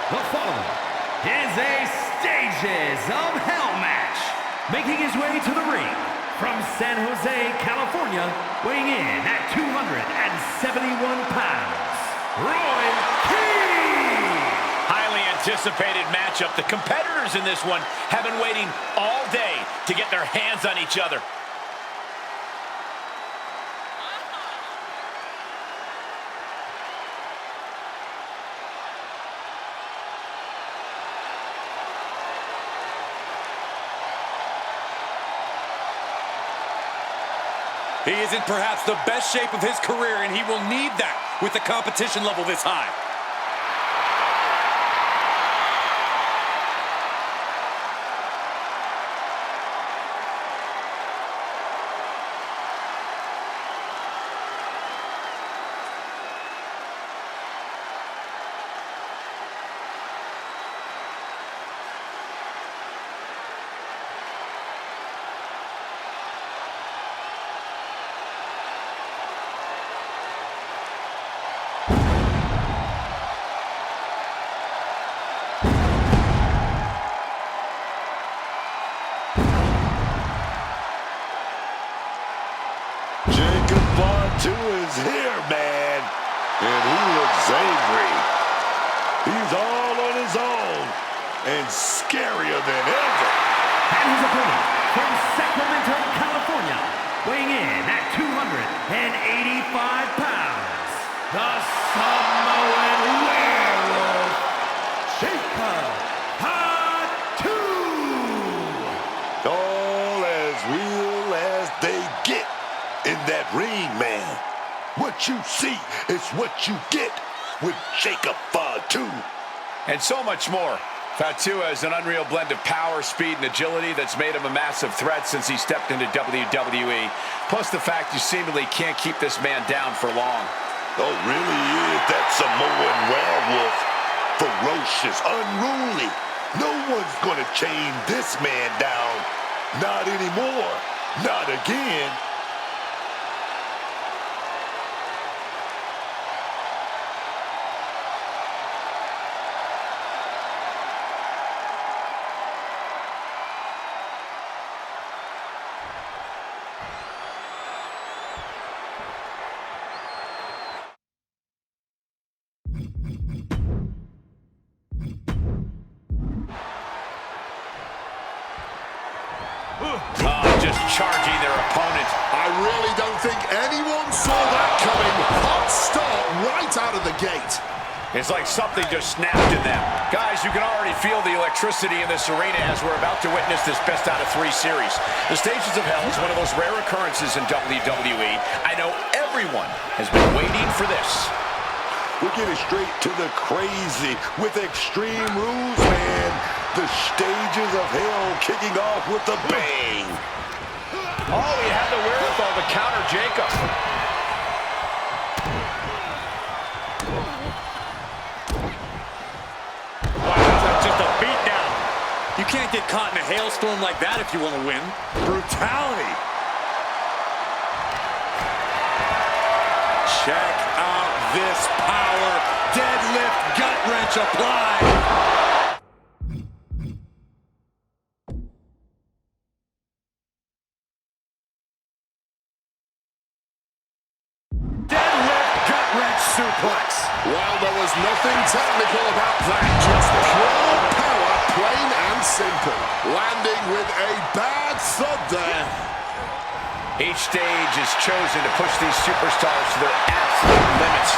The following is a Stages of Hell match. Making his way to the ring from San Jose, California, weighing in at 271 pounds, Roy King! Highly anticipated matchup. The competitors in this one have been waiting all day to get their hands on each other. He is in perhaps the best shape of his career, and he will need that with the competition level this high. Is here, man, and he looks angry. He's all on his own and scarier than ever. And his opponent from Sacramento, California, weighing in at 285 pounds, the Samoan Werewolf, Jacob Fatu! All as real as they get in that ring, man. What you see is what you get with Jacob Fatu. And so much more. Fatu has an unreal blend of power, speed, and agility that's made him a massive threat since he stepped into WWE. Plus the fact you seemingly can't keep this man down for long. Oh, really is that Samoan werewolf. Ferocious, unruly. No one's gonna chain this man down. Not anymore. Not again. Just charging their opponent. I really don't think anyone saw that coming. Hot start right out of the gate. It's like something just snapped in them. Guys, you can already feel the electricity in this arena as we're about to witness this best out of 3 series. The Stages of Hell is one of those rare occurrences in WWE. I know everyone has been waiting for this. We're getting straight to the crazy with Extreme Rules, man. The Stages of Hell kicking off with a bang. Oh, he had the wherewithal to counter Jacob. Wow, that's just a beatdown. You can't get caught in a hailstorm like that if you want to win. Brutality. Check out this power. Deadlift gut wrench applied. Suplex. Well, there was nothing technical about that. Just pure power, plain and simple. Landing with a bad thud there. Each stage is chosen to push these superstars to their absolute limits.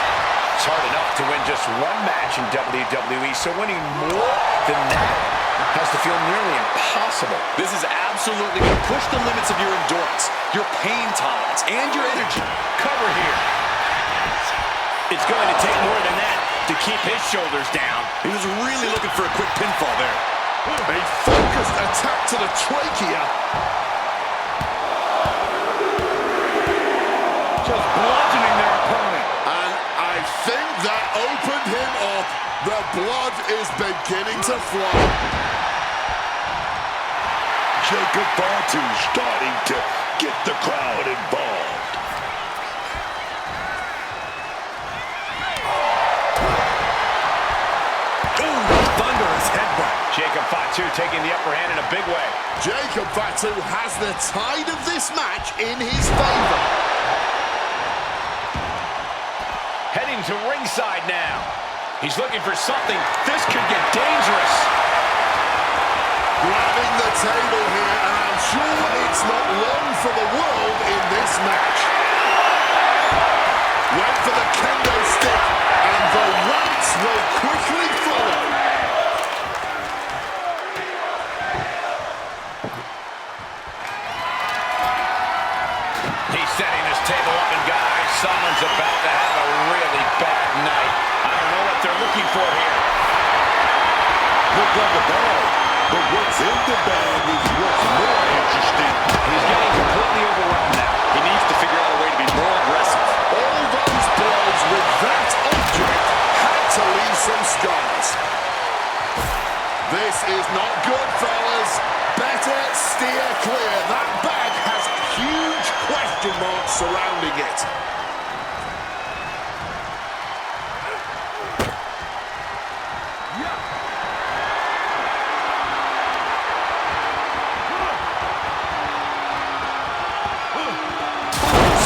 It's hard enough to win just one match in WWE, so winning more than that has to feel nearly impossible. This is absolutely going to push the limits of your endurance, your pain tolerance, and your energy. Cover here. It's going to take more than that to keep his shoulders down. He was really looking for a quick pinfall there. A focused attack to the trachea. Just bludgeoning their opponent. And I think that opened him up. The blood is beginning to flow. Jacob Fatu starting to get the crowd involved. Fatu taking the upper hand in a big way. Jacob Fatu has the tide of this match in his favor. Heading to ringside now. He's looking for something. This could get dangerous. Grabbing the table here, and I'm sure it's not long for the world in this match. Went for the kendo stick, and the rats will quickly follow. He's setting this table up, and guys, someone's about to have a really bad night. I don't know what they're looking for here. Look like a bag, but what's in the bag is what's more interesting. He's getting completely overwhelmed now. He needs to figure out a way to be more aggressive. All those blows with that object had to leave some scars. This is not good, fellas. Better steer clear. That bag has huge question marks surrounding it.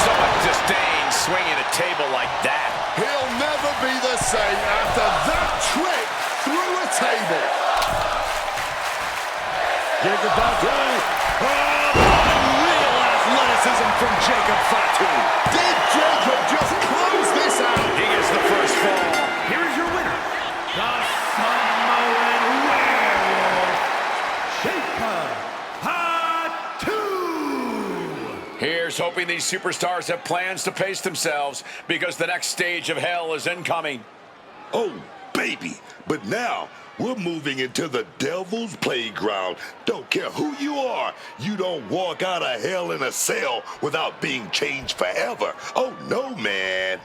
So much disdain swinging a table like that. He'll never be the same after that trick through a table. Jacob Fatu. Real athleticism from Jacob Fatu. Did Jacob just close this out? He gets the first fall. Here is your winner, the Samoan Werewolf, Jacob Fatu. Here's hoping these superstars have plans to pace themselves because the next stage of hell is incoming. Oh, baby. But now, we're moving into the devil's playground. Don't care who you are, you don't walk out of hell in a cell without being changed forever. Oh, no, man.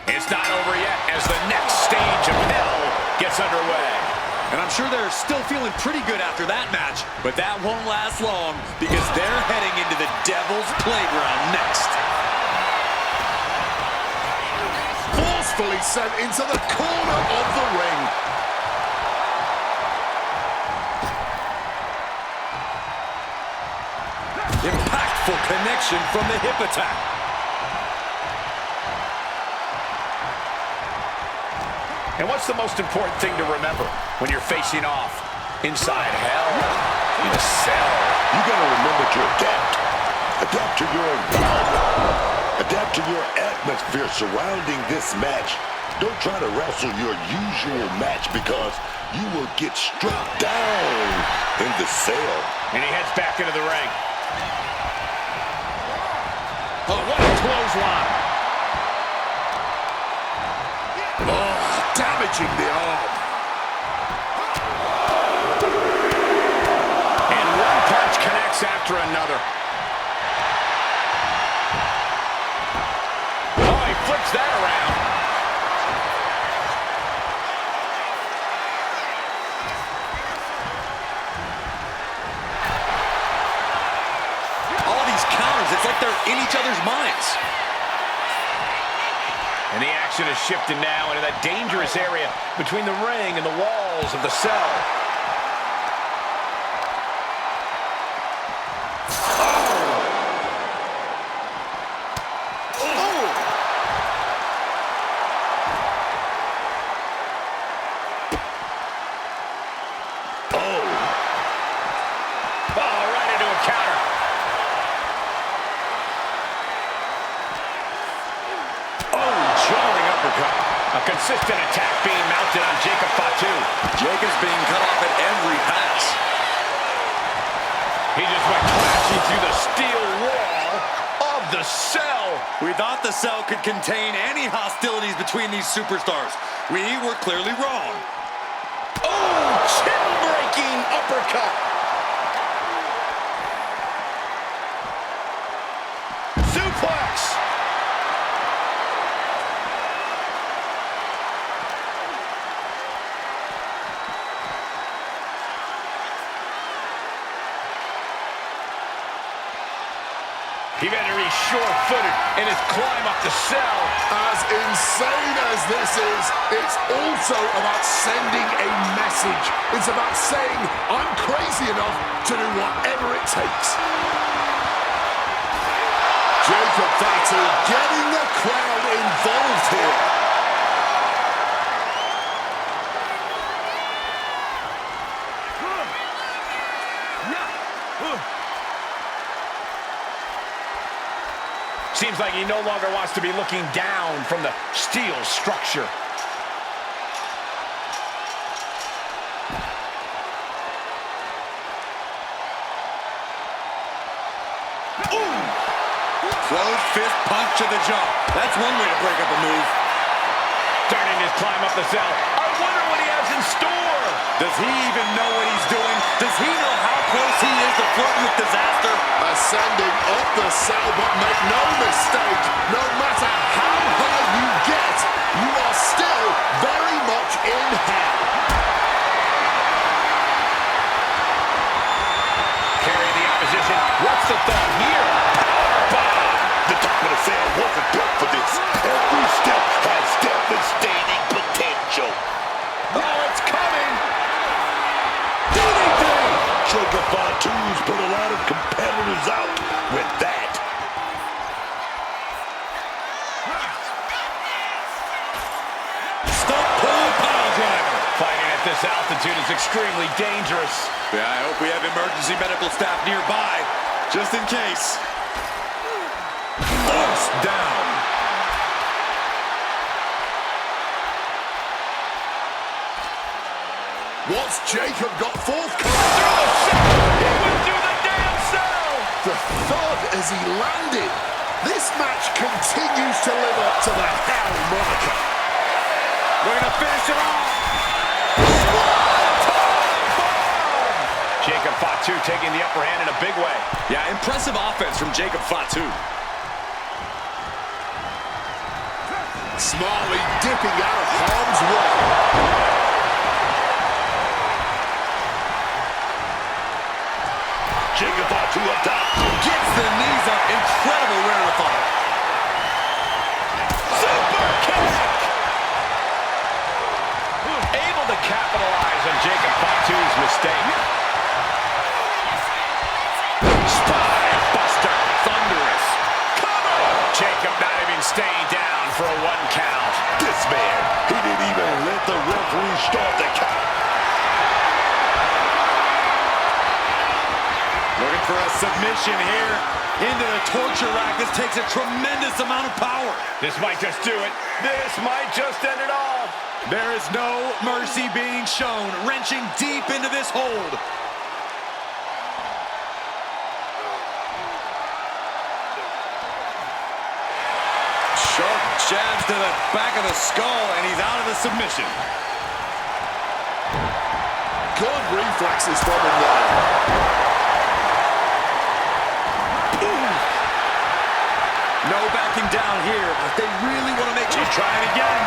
It's not over yet as the next stage of hell gets underway. And I'm sure they're still feeling pretty good after that match, but that won't last long because they're heading into the Devil's Playground next. Forcefully sent into the corner of the ring. Impactful connection from the hip attack. And what's the most important thing to remember when you're facing off inside hell, in a cell? You gotta remember to adapt. Adapt to your environment. Adapt to your atmosphere surrounding this match. Don't try to wrestle your usual match because you will get struck down in the cell. And he heads back into the ring. Oh, what a clothesline. Damaging the arm. And one punch connects after another. Oh, he flips that around. All these counters, it's like they're in each other's minds. And the action is shifted now into that dangerous area between the ring and the walls of the cell. Right into a counter. Jarring uppercut. A consistent attack being mounted on Jacob Fatu. Jacob's being cut off at every pass. He just went crashing through the steel wall of the cell. We thought the cell could contain any hostilities between these superstars. We were clearly wrong. Oh, chin-breaking uppercut. Suplex. He better be sure-footed in his climb up the cell. As insane as this is, it's also about sending a message. It's about saying, I'm crazy enough to do whatever it takes. Jacob Fatu getting the crowd involved here. Seems like he no longer wants to be looking down from the steel structure. Closed fist punch to the jaw. That's one way to break up a move. Starting his climb up the cell. I wonder what he has in store. Does he even know what he's doing? Does he know how close he is to flirting with disaster? Ascending up the cell, but make no mistake, no matter how high you get, you are still very much in hell. Carry the opposition. What's the thought here? Powerbomb. The top of the cell wasn't built for this. Every step has devastating potential. Oh, it's coming. DDT! Jacob Fatu's put a lot of competitors out with that. Stump pull pile driver. Fighting at this altitude is extremely dangerous. Yeah, I hope we have emergency medical staff nearby, just in case. Force down. What's Jacob got forthcoming? He went through the damn cell. The thud as he landed. This match continues to live up to the hell moniker. We're gonna finish it off. Jacob Fatu taking the upper hand in a big way. Yeah, impressive offense from Jacob Fatu. Smartly dipping out of harm's way. Jacob Fatu up top. Gets the knees up. Incredible wherewithal. Super kick! Able to capitalize on Jacob Fatu's mistake. Spine buster. Thunderous. Cover! Jacob not even staying down for a 1 count. This man, he didn't even let the referee start the count. Looking for a submission here into the torture rack. This takes a tremendous amount of power. This might just do it. This might just end it all. There is no mercy being shown. Wrenching deep into this hold. Sharp jabs to the back of the skull, and he's out of the submission. Good reflexes from him there. No backing down here, but they really want to make sure. He's trying again.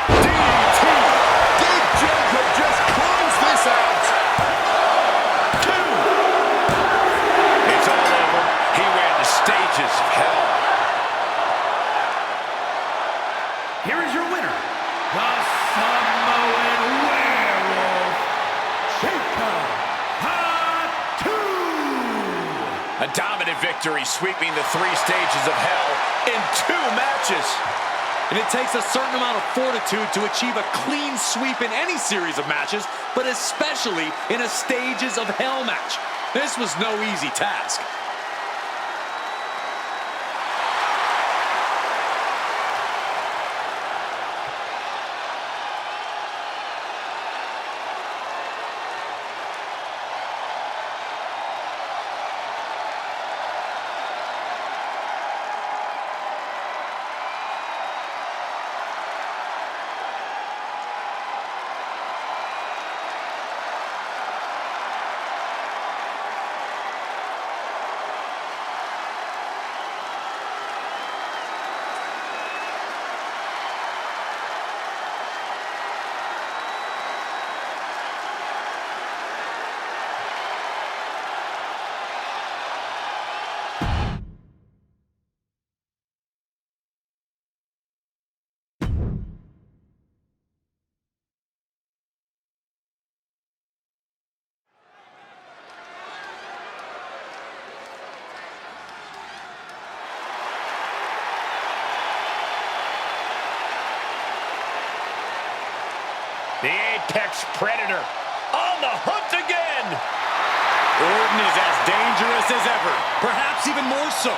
DDT! Did Jacob just close this out? 2. It's all over. He ran the stages of hell. Here is your winner, the Samoan Werewolf, Jacob Fatu. A dominant victory, sweeping the 3 stages of hell in 2 matches. And it takes a certain amount of fortitude to achieve a clean sweep in any series of matches, but especially in a Stages of Hell match. This was no easy task. apex predator. On the hunt again. Orton is as dangerous as ever, perhaps even more so.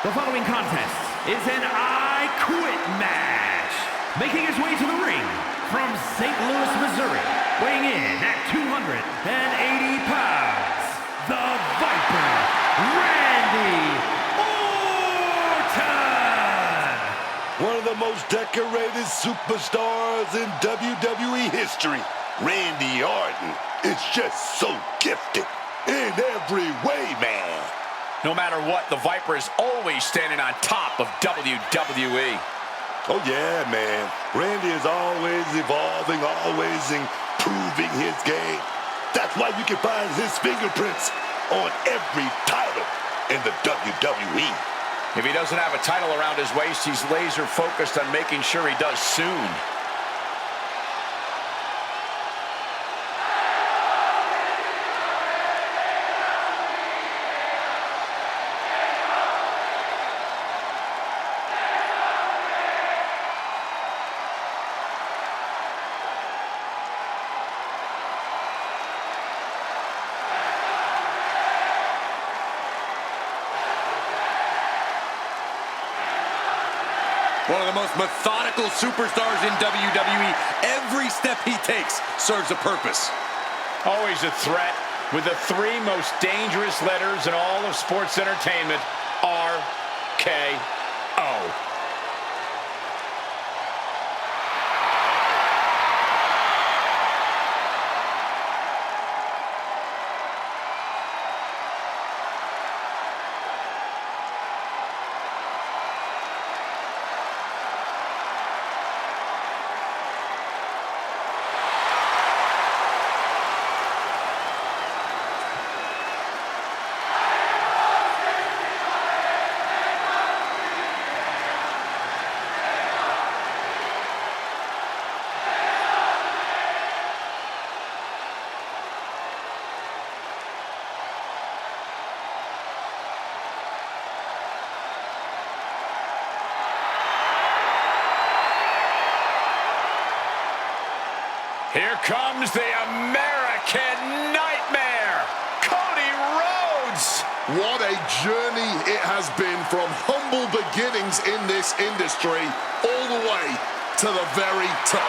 The following contest is an I Quit match. Making his way to the ring from St. Louis, Missouri, weighing in at 280 pounds, the Viper, Randy Orton! One of the most decorated superstars in WWE history, Randy Orton, is just so gifted in every way, man. No matter what, the Viper is always standing on top of WWE. Oh, yeah, man. Randy is always evolving, always improving his game. That's why you can find his fingerprints on every title in the WWE. If he doesn't have a title around his waist, he's laser focused on making sure he does soon. One of the most methodical superstars in WWE. Every step he takes serves a purpose. Always a threat with the three most dangerous letters in all of sports entertainment, RKO. Here comes the American Nightmare, Cody Rhodes. What a journey it has been from humble beginnings in this industry all the way to the very top.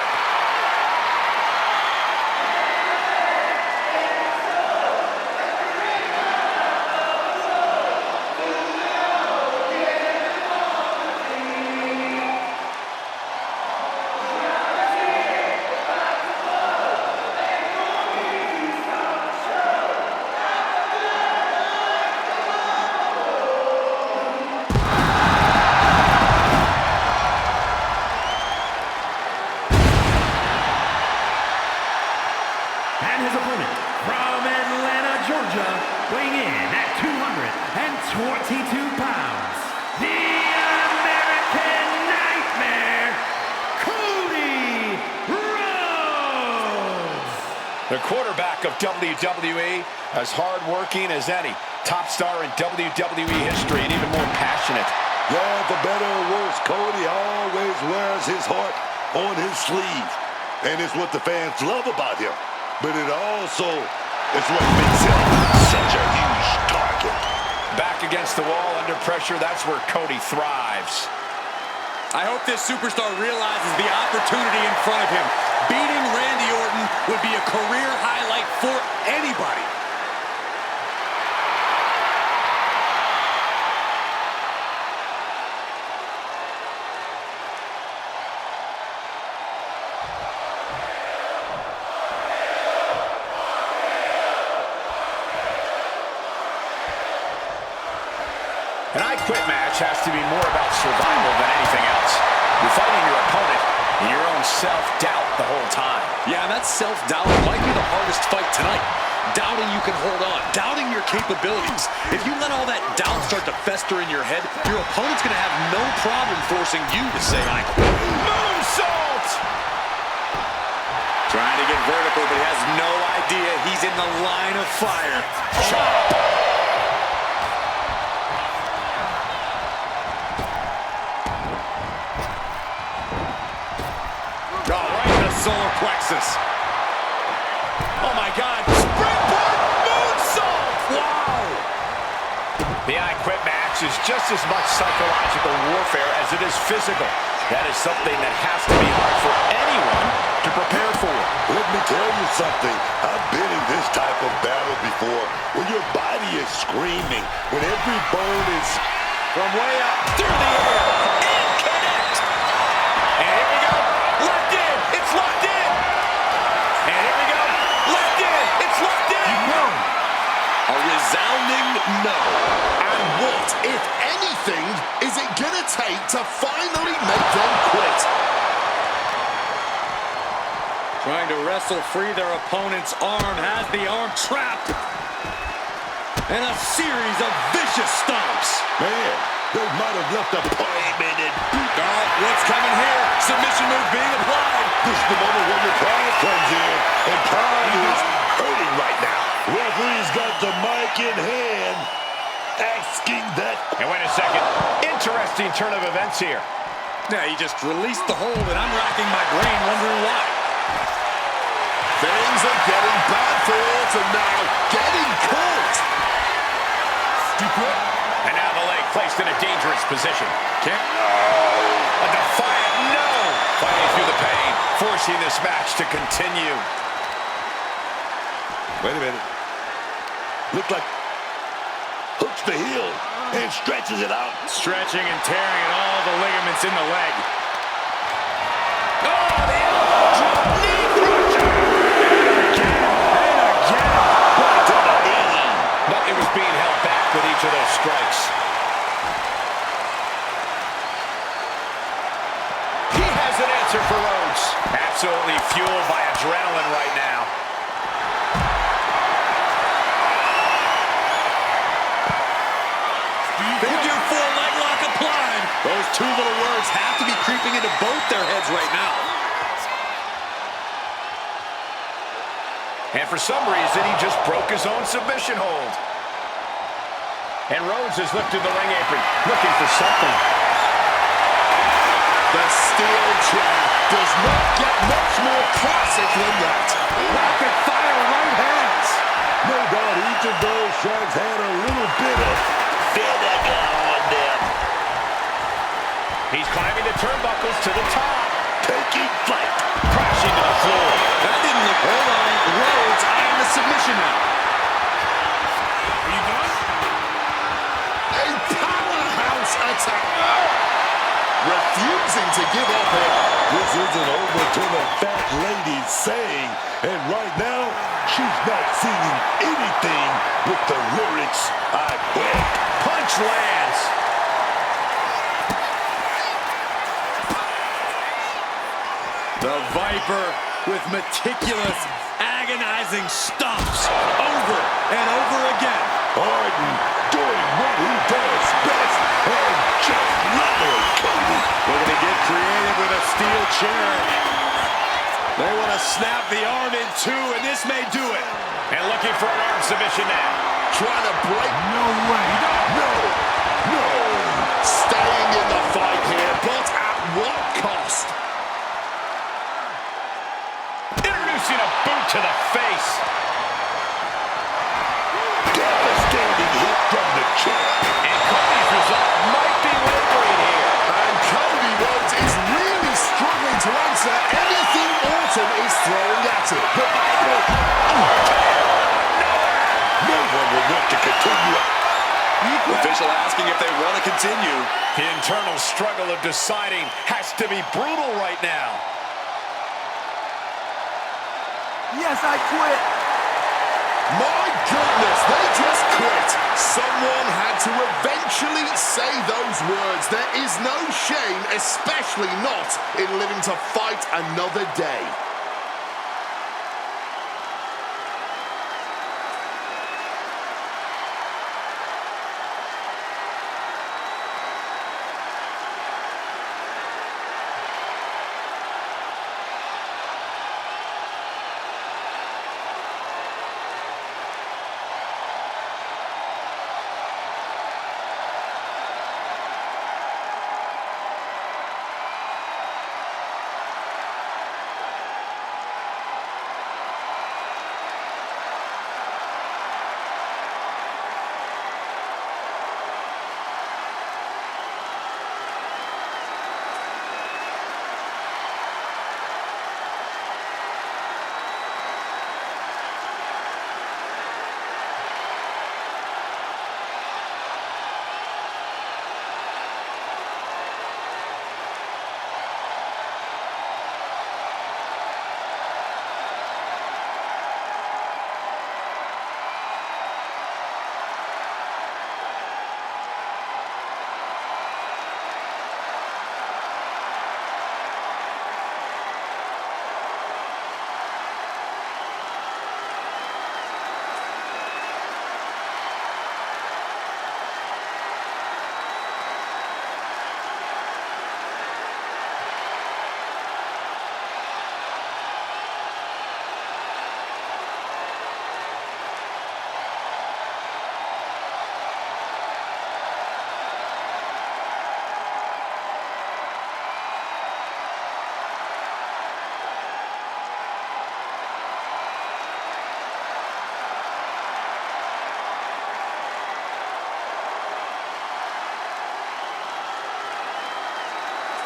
And his opponent from Atlanta, Georgia, weighing in at 222 pounds, the American Nightmare, Cody Rhodes! The quarterback of WWE, as hardworking as any, top star in WWE history, and even more passionate. Yeah, for better or worse, Cody always wears his heart on his sleeve. And it's what the fans love about him. But it also is what makes him such a huge target. Back against the wall, under pressure, that's where Cody thrives. I hope this superstar realizes the opportunity in front of him. Beating Randy Orton would be a career highlight for anybody. An I Quit match has to be more about survival than anything else. You're fighting your opponent and your own self-doubt the whole time. Yeah, that self-doubt might be the hardest fight tonight. Doubting you can hold on, doubting your capabilities. If you let all that doubt start to fester in your head, your opponent's going to have no problem forcing you to say, I quit. Moonsault! Trying to get vertical, but he has no idea he's in the line of fire. Chop! Solar plexus. Oh my God! Springboard moonsault! Wow! The I Quit match is just as much psychological warfare as it is physical. That is something that has to be hard for anyone to prepare for. Let me tell you something. I've been in this type of battle before, when your body is screaming, when every bone is from way up through the air and connect. And here we go. Locked in. It's locked in. And here we go. Locked in. It's locked in. No. A resounding no. And what, if anything, is it gonna take to finally make them quit? Trying to wrestle free their opponent's arm, has the arm trapped. And a series of vicious stomps. Man, they might have left a permanent boot. Oh, what's coming here? Submission move being applied. This is the moment when your pride comes in, and pride is hurting right now. Referee's got the mic in hand, asking that. And wait a second. Interesting turn of events here. Yeah, he just released the hold, and I'm racking my brain wondering why. Things are getting bad for Orton now, getting caught. And now the leg placed in a dangerous position. A defiant no. Fighting through the pain, forcing this match to continue. Wait a minute. Looks like hooks the heel and stretches it out. Stretching and tearing at all the ligaments in the leg. Oh, the elbow drop, knee crusher. And again. Right to the knee. Nothing was being held back with each of those strikes. He has an answer for Rhodes. Absolutely fueled by adrenaline right now. Figure four leg lock applied. Those two little words have to be creeping into both their heads right now. And for some reason, he just broke his own submission hold. And Rhodes has lifted the ring apron, looking for something. The steel chair does not get much more classic than that. Rapid fire right hands. No doubt each of those shots had a little bit of vinegar on them. He's climbing the turnbuckles to the top. Taking flight. Crashing to the floor. That didn't look. Hold on. Rhodes eyeing the submission now. Are you done? A powerhouse attack. Refusing to give up here. This isn't over till the fat lady's saying, and right now, she's not singing anything with the lyrics, I quit. Punch lands. The Viper with meticulous, agonizing stomps over and over again. Orton doing what he does best, and just leveling Cody. Looking to get creative with a steel chair. They want to snap the arm in two, and this may do it. And looking for an arm submission now. Trying to break. No way. No. No. Staying in the fight here, but at what cost? Introducing a boot to the face. Devastating hit from the chair. And Cody's resolve might be wavering here. And Cody Rhodes is really struggling to answer anything Orton is throwing at him. The Viper. No one will want to continue. Official asking if they want to continue. The internal struggle of deciding has to be brutal right now. Yes, I quit. My goodness, they just quit. Someone had to eventually say those words. There is no shame, especially not in living to fight another day.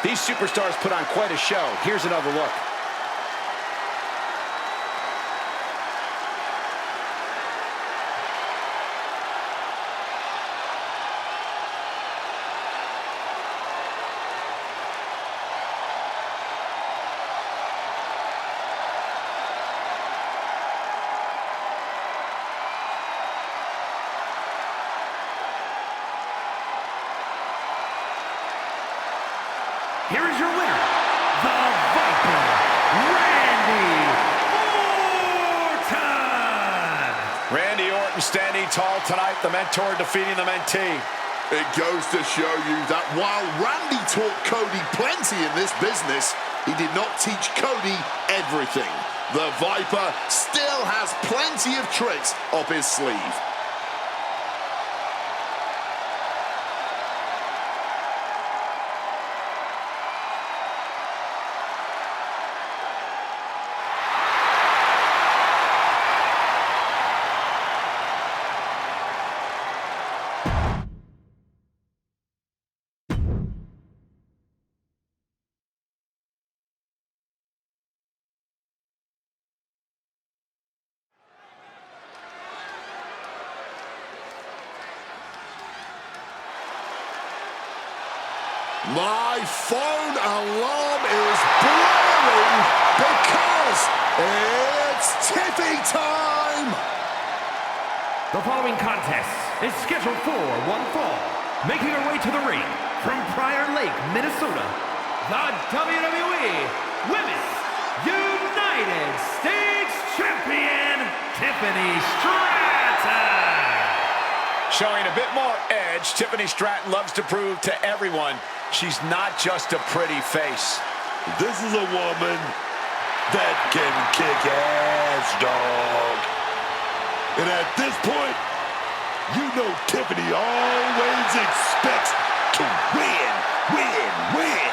These superstars put on quite a show. Here's another look. Here is your winner, the Viper, Randy Orton! Randy Orton standing tall tonight, the mentor defeating the mentee. It goes to show you that while Randy taught Cody plenty in this business, he did not teach Cody everything. The Viper still has plenty of tricks up his sleeve. My phone alarm is blaring because it's Tiffy time! The following contest is scheduled for one fall. Making her way to the ring from Prior Lake, Minnesota, the WWE Women's United States Champion, Tiffany Stratton! Showing a bit more edge, Tiffany Stratton loves to prove to everyone she's not just a pretty face. This is a woman that can kick ass, dog. And at this point, you know Tiffany always expects to win, win, win.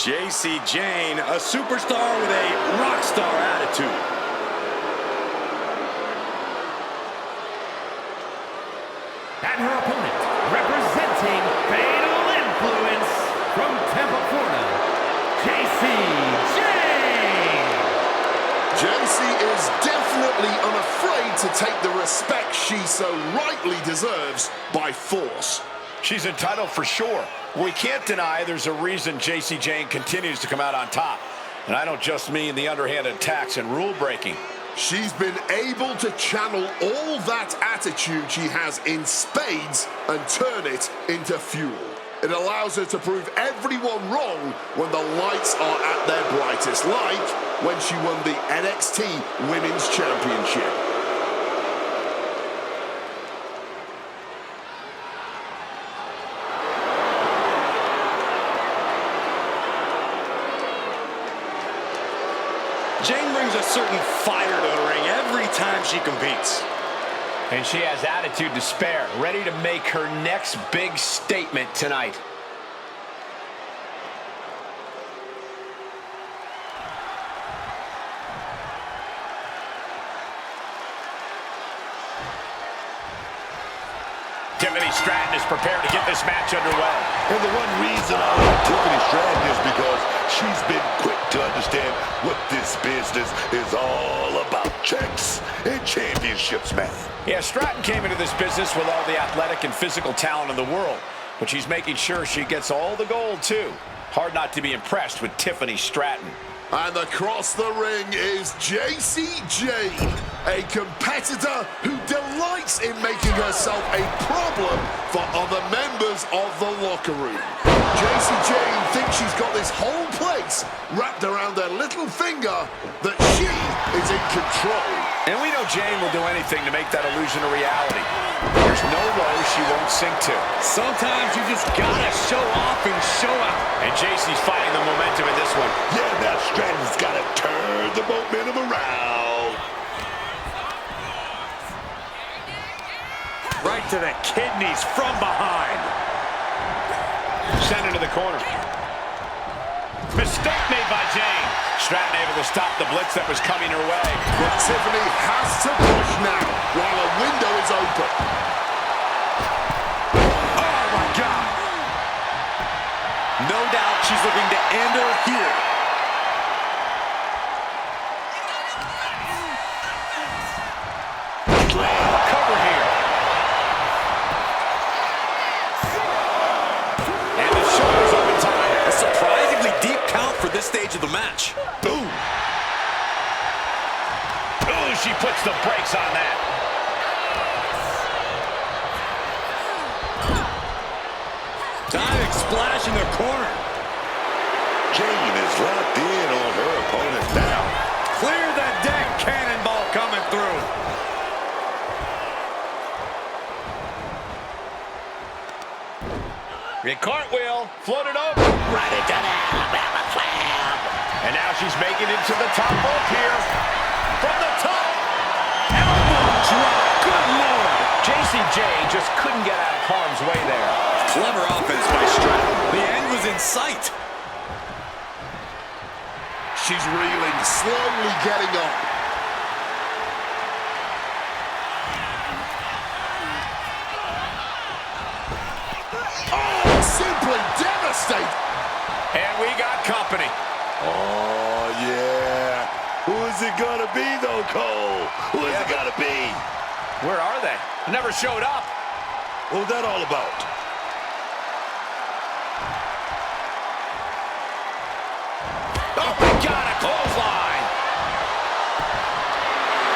JC Jane, a superstar with a rock star attitude. And her opponent, representing Fatal Influence from Tampa, Florida, to take the respect she so rightly deserves by force. She's entitled for sure. We can't deny there's a reason Jacy Jayne continues to come out on top. And I don't just mean the underhand attacks and rule breaking. She's been able to channel all that attitude she has in spades and turn it into fuel. It allows her to prove everyone wrong when the lights are at their brightest, like when she won the NXT Women's Championship. Jayne brings a certain fire to the ring every time she competes. And she has attitude to spare, ready to make her next big statement tonight. Tiffany Stratton is prepared to get this match underway. And the one reason I like Tiffany Stratton is because she's been quick to understand what this business is all about. Checks and championships, man. Yeah, Stratton came into this business with all the athletic and physical talent in the world, but she's making sure she gets all the gold, too. Hard not to be impressed with Tiffany Stratton. And across the ring is Jacy Jayne, a competitor who delights in making herself a problem for other members of the locker room. Jacy Jayne thinks she's got this whole place wrapped around her little finger, that she is in control. And we know Jayne will do anything to make that illusion a reality. There's no low she won't sink to. Sometimes you just gotta show off and show out. And Jacy's finding the momentum in this one. Yeah, now Stratton's got to turn the momentum around. Right to the kidneys from behind. Sent into the corner. Mistake made by Jayne. Stratton able to stop the blitz that was coming her way. But Tiffany has to push now while a window is open. Oh, my God. No doubt she's looking to end her here. Cover here. And the shoulders up in time. A surprisingly deep count for this stage of the match. Boom. Oh, she puts the brakes on that. Diving splash in the corner. Jayne is locked in on her opponent now. Clear the deck, cannonball coming through. A cartwheel, floated over. Right into the Alabama Slam. And now she's making it to the top rope here. From the top. Elbow drop. Good Lord. Jacy Jayne just couldn't get out of harm's way there. Clever offense by Stratton. The end was in sight. She's reeling, slowly getting up. Oh, simply devastating. And we got company. Oh, yeah. Who is it going to be, though, Cole? Who is it going to be? Where are they? Never showed up. What was that all about? Oh, my God, a clothesline.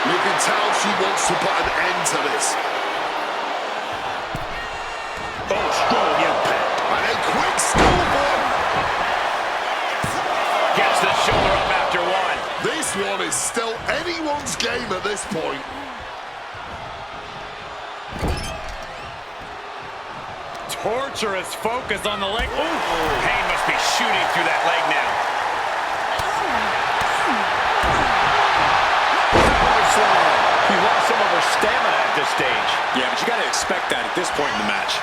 You can tell she wants to put an end to this. Oh, strong impact. And a quick schoolboy. Gets the shoulder up after one. This one is still anyone's game at this point. Torturous focus on the leg. Ooh, pain must be shooting through that leg now. She lost some of her stamina at this stage. Yeah, but you got to expect that at this point in the match.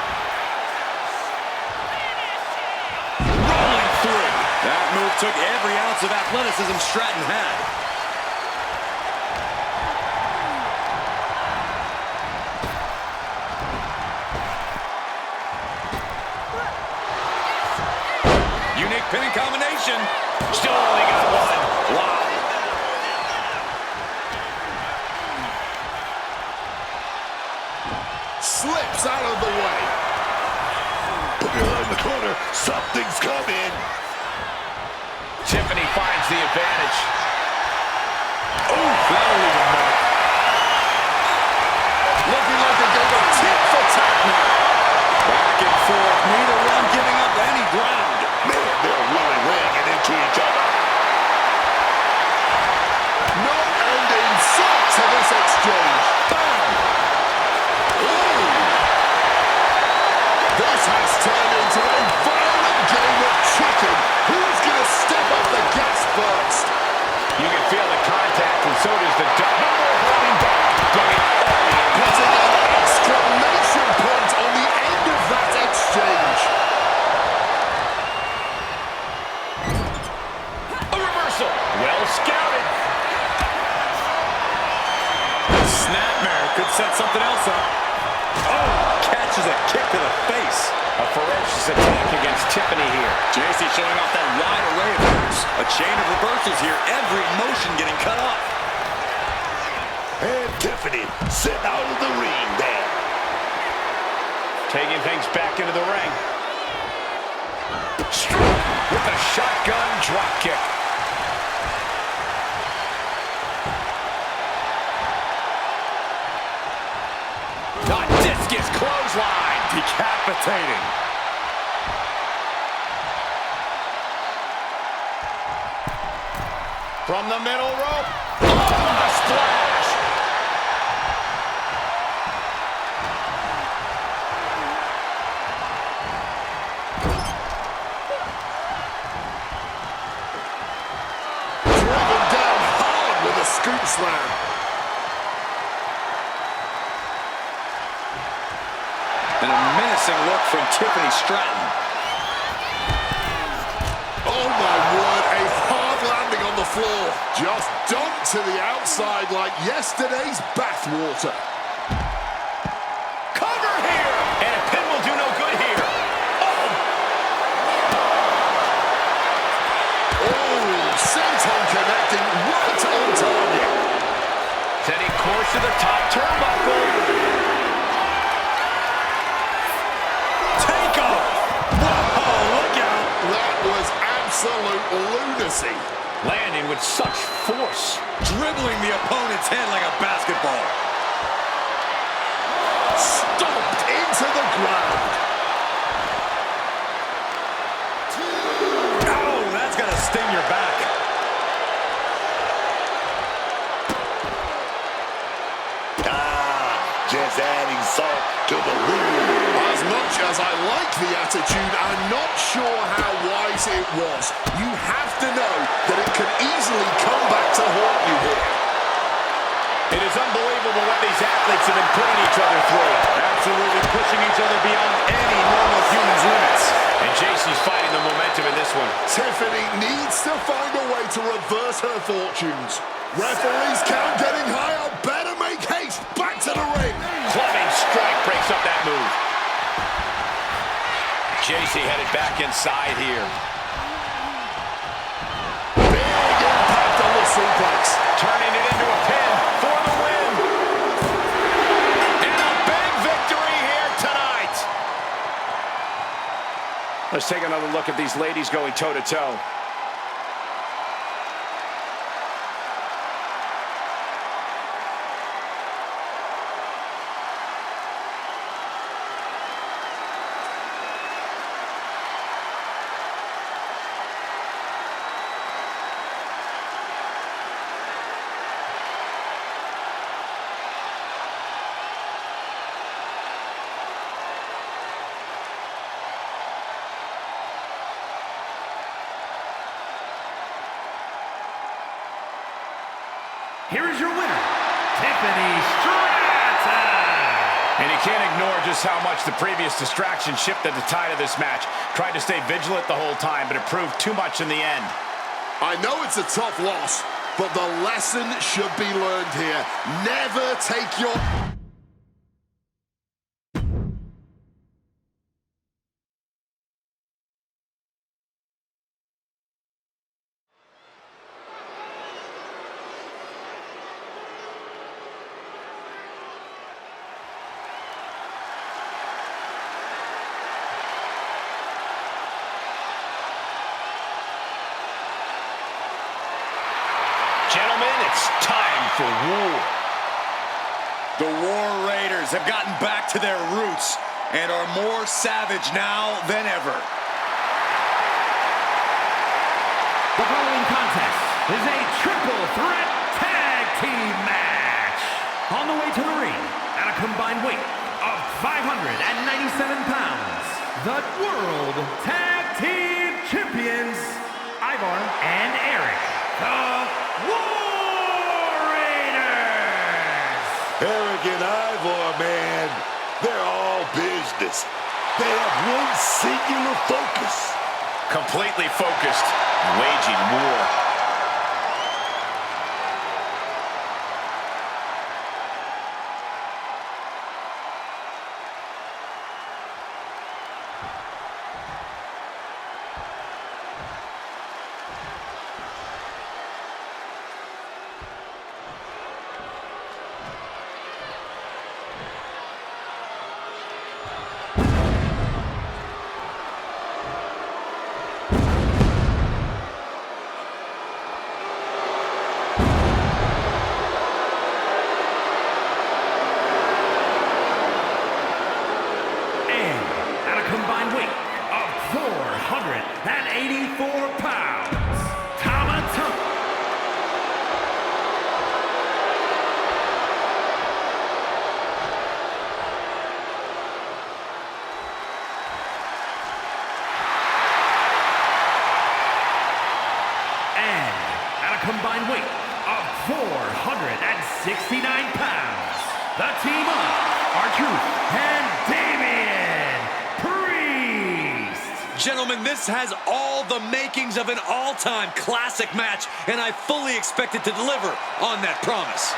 Rolling through. That move took every ounce of athleticism Stratton had. Unique pinning combination. Still only got one. Wow. Something's coming. Tiffany finds the advantage. Oh, that'll leave a mark. Looking like they're going to tit for tat now. Back and forth, neither one giving up any ground. Man, they're really laying into each other. No end in sight to this exchange. Bam! Ooh! This has turned into a violent game of chicken. Who's going to step up the gas first? You can feel the contact, and so does the double. Holding back, going all in. Putting an exclamation point on the end of that exchange. A reversal. Well scouted. Snapmare could set something else up. Oh, catches a kick to the face. A ferocious attack against Tiffany here. JC showing off that wide array of moves. A chain of reversals here, every motion getting cut off. And Tiffany sent out of the ring there. Taking things back into the ring. Struck with a shotgun drop kick. Not discus clothesline. Decapitating. From the middle rope. Oh, a splash. Driven down hard with a scoop slam. And a menacing look from Tiffany Stratton. Oh my word, a hard landing on the floor. Just dumped to the outside like yesterday's bathwater. Cover here. And a pin will do no good here. Oh, senton connecting right on target. Setting course to the top turnbuckle. That was absolute lunacy. Landing with such force. Dribbling the opponent's head like a basketball. Stomped into the ground. Oh, that's gonna sting your back. Just adding salt to the wound. As much as I like the attitude, I'm not sure how wise it was. You have to know that it could easily come back to haunt you here. It is unbelievable what these athletes have been putting each other through. Absolutely pushing each other beyond any normal human's limits. And JC's fighting the momentum in this one. Tiffany needs to find a way to reverse her fortunes. Referee's count getting higher. Better make haste. Back to the ring. Clubbing strike breaks up that move. JC headed back inside here. Big impact on the suplex. Turning it into a pin for the win. And a big victory here tonight. Let's take another look at these ladies going toe-to-toe. Here is your winner, Tiffany Stratton. And you can't ignore just how much the previous distraction shifted the tide of this match. Tried to stay vigilant the whole time, but it proved too much in the end. I know it's a tough loss, but the lesson should be learned here. Never take your... Gentlemen, it's time for war. The War Raiders have gotten back to their roots and are more savage now than ever. The following contest is a triple threat tag team match. On the way to the ring, at a combined weight of 597 pounds, the World Tag Team Champions, Ivar and Eric, the War Raiders. Eric and Ivar, man, they're all business. They have one singular focus. Completely focused, waging war. Combined weight of 484 pounds, Tama. And at a combined weight of 469 pounds, the team of R-Truth and Damian. Gentlemen, this has all the makings of an all-time classic match, and I fully expect it to deliver on that promise.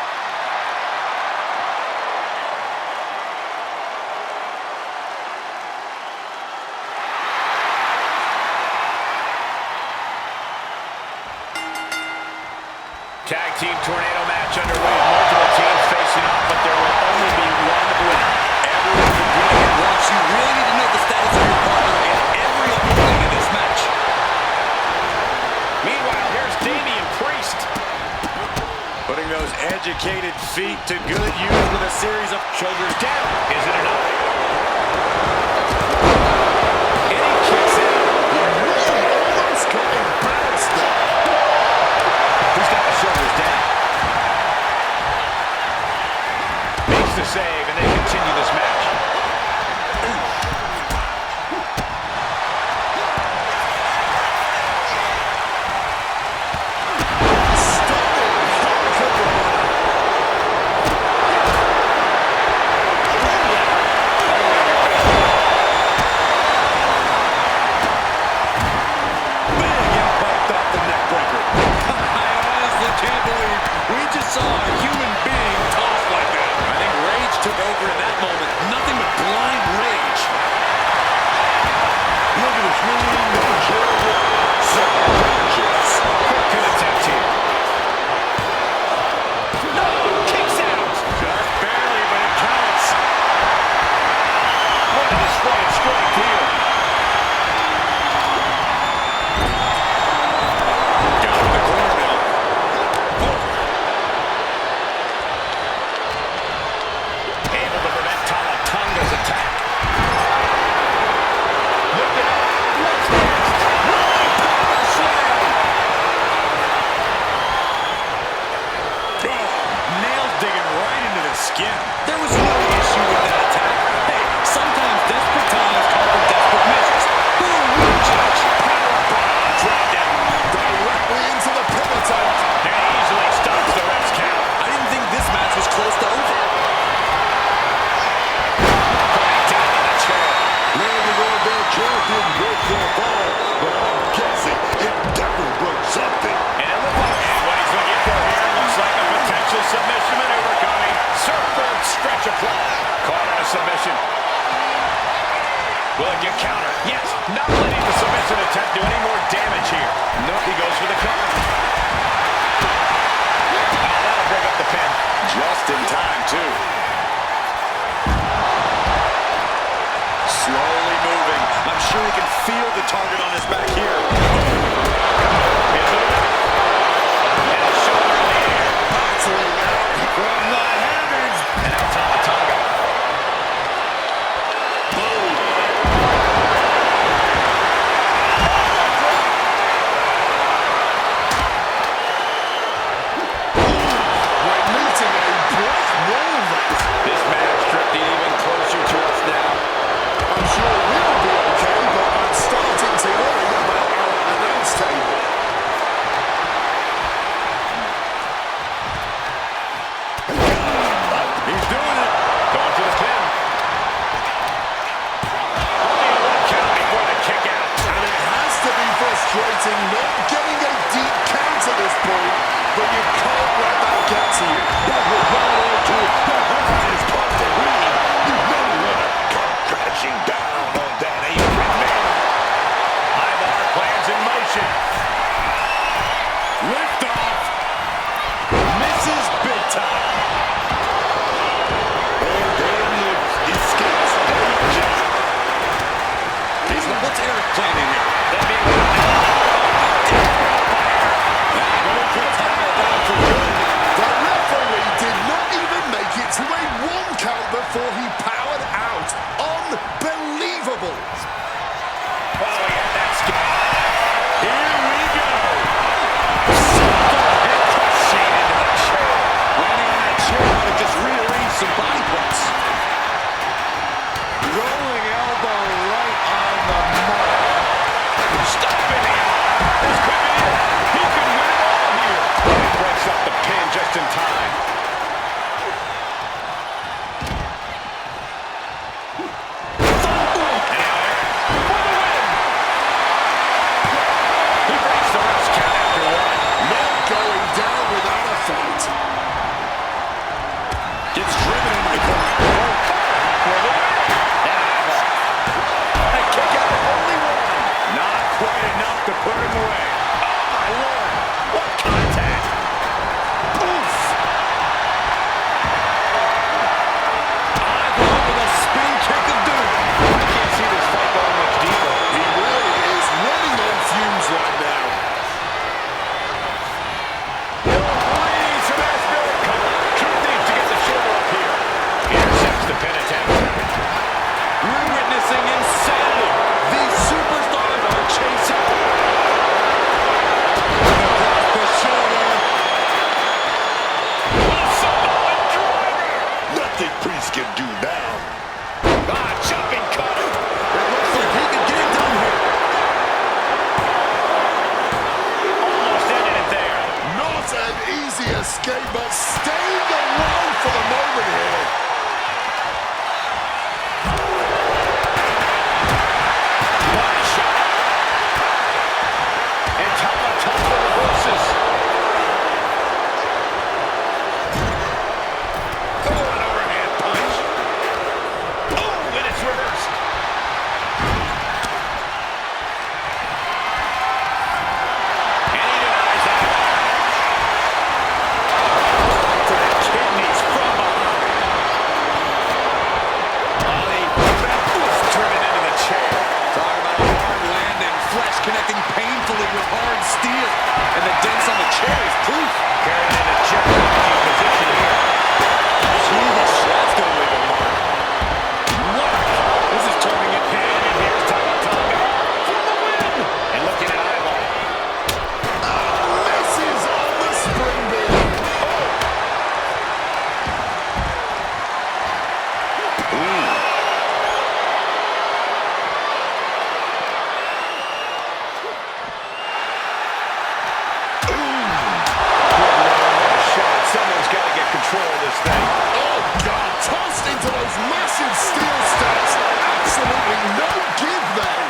Tag team tornado match underway. Multiple teams facing off, but there will only be one winner. Everyone agreeing at once. You really need to know the status of your partner and every opponent in this match. Meanwhile, here's Damian Priest. Putting those educated feet to good use with a series of shoulders down. Is it enough? And he kicks it. Almost got embarrassed there. He's got the shoulders down. Makes the save, and they continue this match. Submission. Will it get counter? Yes. Not letting the submission attempt do any more damage here. Nope, he goes for the cover. Oh, that'll break up the pin. Just in time, too. Slowly moving. I'm sure he can feel the target on his back here. And a shoulder missing, not getting a deep count at this point, but you can't let that get to you. But with well into the hardest part of the ring, you know what? Come crashing down on that apron, man. High bar plans in motion. Lift off. Misses big time. And then he escapes danger. What's Eric planning here? That being going for title bound for good. The referee did not even make it to a 1 count before he powered out. Unbelievable. Oh, he had that skate. Here we go. And crushing into the chair. Landing on that chair might have just rearranged some body parts. Rolling elbow right on the mark. Stopping the arm. This could be it. He can win it all here. He breaks up the pin just in time. He breaks the rest count after one. Not going down without a fight. Gets driven into the corner. For the win. A kick out of only one. Not quite enough to put him away. Oh, my Lord. What contact. Oof. Eyeball with a spin kick of doom. I can't see this fight going much deeper. He really is running on fumes right now. Leads to that spirit cover. Truth needs to get the shoulder up here. Intercepts the pin attempt. We're witnessing insanity. These superstars are chasing. Across the shoulder. Samoan driver. Nothing Priest can do now. Jumping cutter. It looks like he could get it done here. Almost ended it there. Not an easy escape, but staying around for the moment here. Body shot. And Tama reverses. Oh, an overhand punch. Oh, and it's reversed. And he denies that. To the kidneys from behind. Ali was driven into the chair. Talk about a hard landing, flesh connecting painfully with hard steel. And the dents on the chair is proof. Carried in a jeopardizing position here. Jeez, that's going to leave a mark. What? This is turning it in, and here's Tama Tonga for the win. And looking at Eyeball. Misses on the spring beam. Shot. Someone's got to get control of this thing. Oh, God, tossed into those massive steel steps. Absolutely no give there.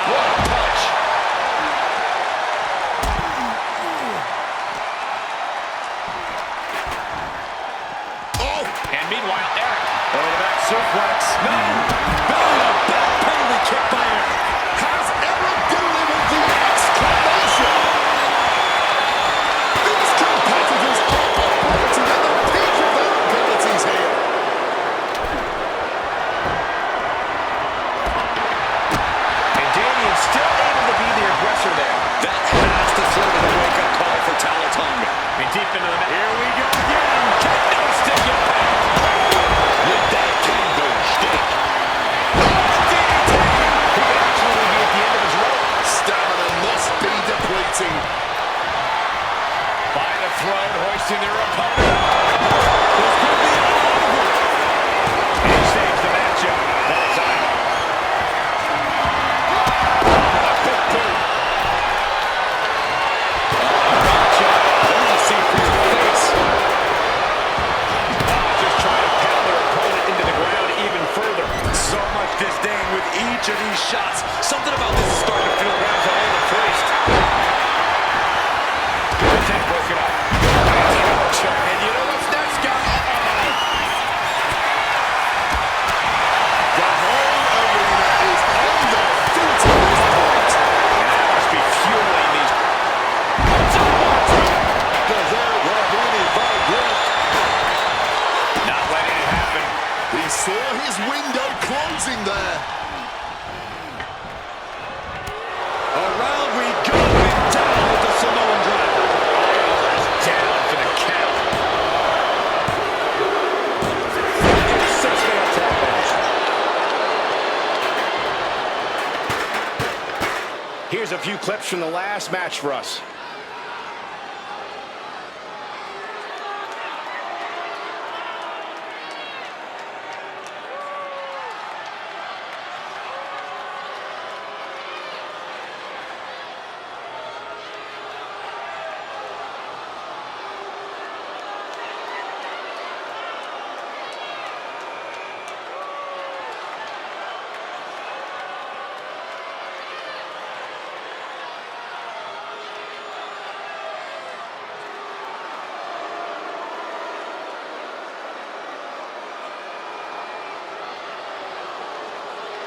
What a punch. Oh, And meanwhile, Eric. Over the back suplex. No. Belly to back penalty kick by Eric. has Eric delivered the exclamation? These competitors are operating at the peak of their abilities here. And Damian's still able to be the aggressor there. That has to serve as a wake-up call for Tama Tonga. I mean, deep into the net. Here we go again. No stick it. With that kendo stick. DDT. He could actually be at the end of his rope. Stamina must be depleting. By the throat, hoisting their opponent. This could be over. And he saves the matchup. That is Eyeball. A big boot. Gotcha. There's a seat for your face. Just trying to pound their opponent into the ground even further. So much disdain with each of these shots. Something about this is starting to feel bad for all Here's a few clips from the last match for us.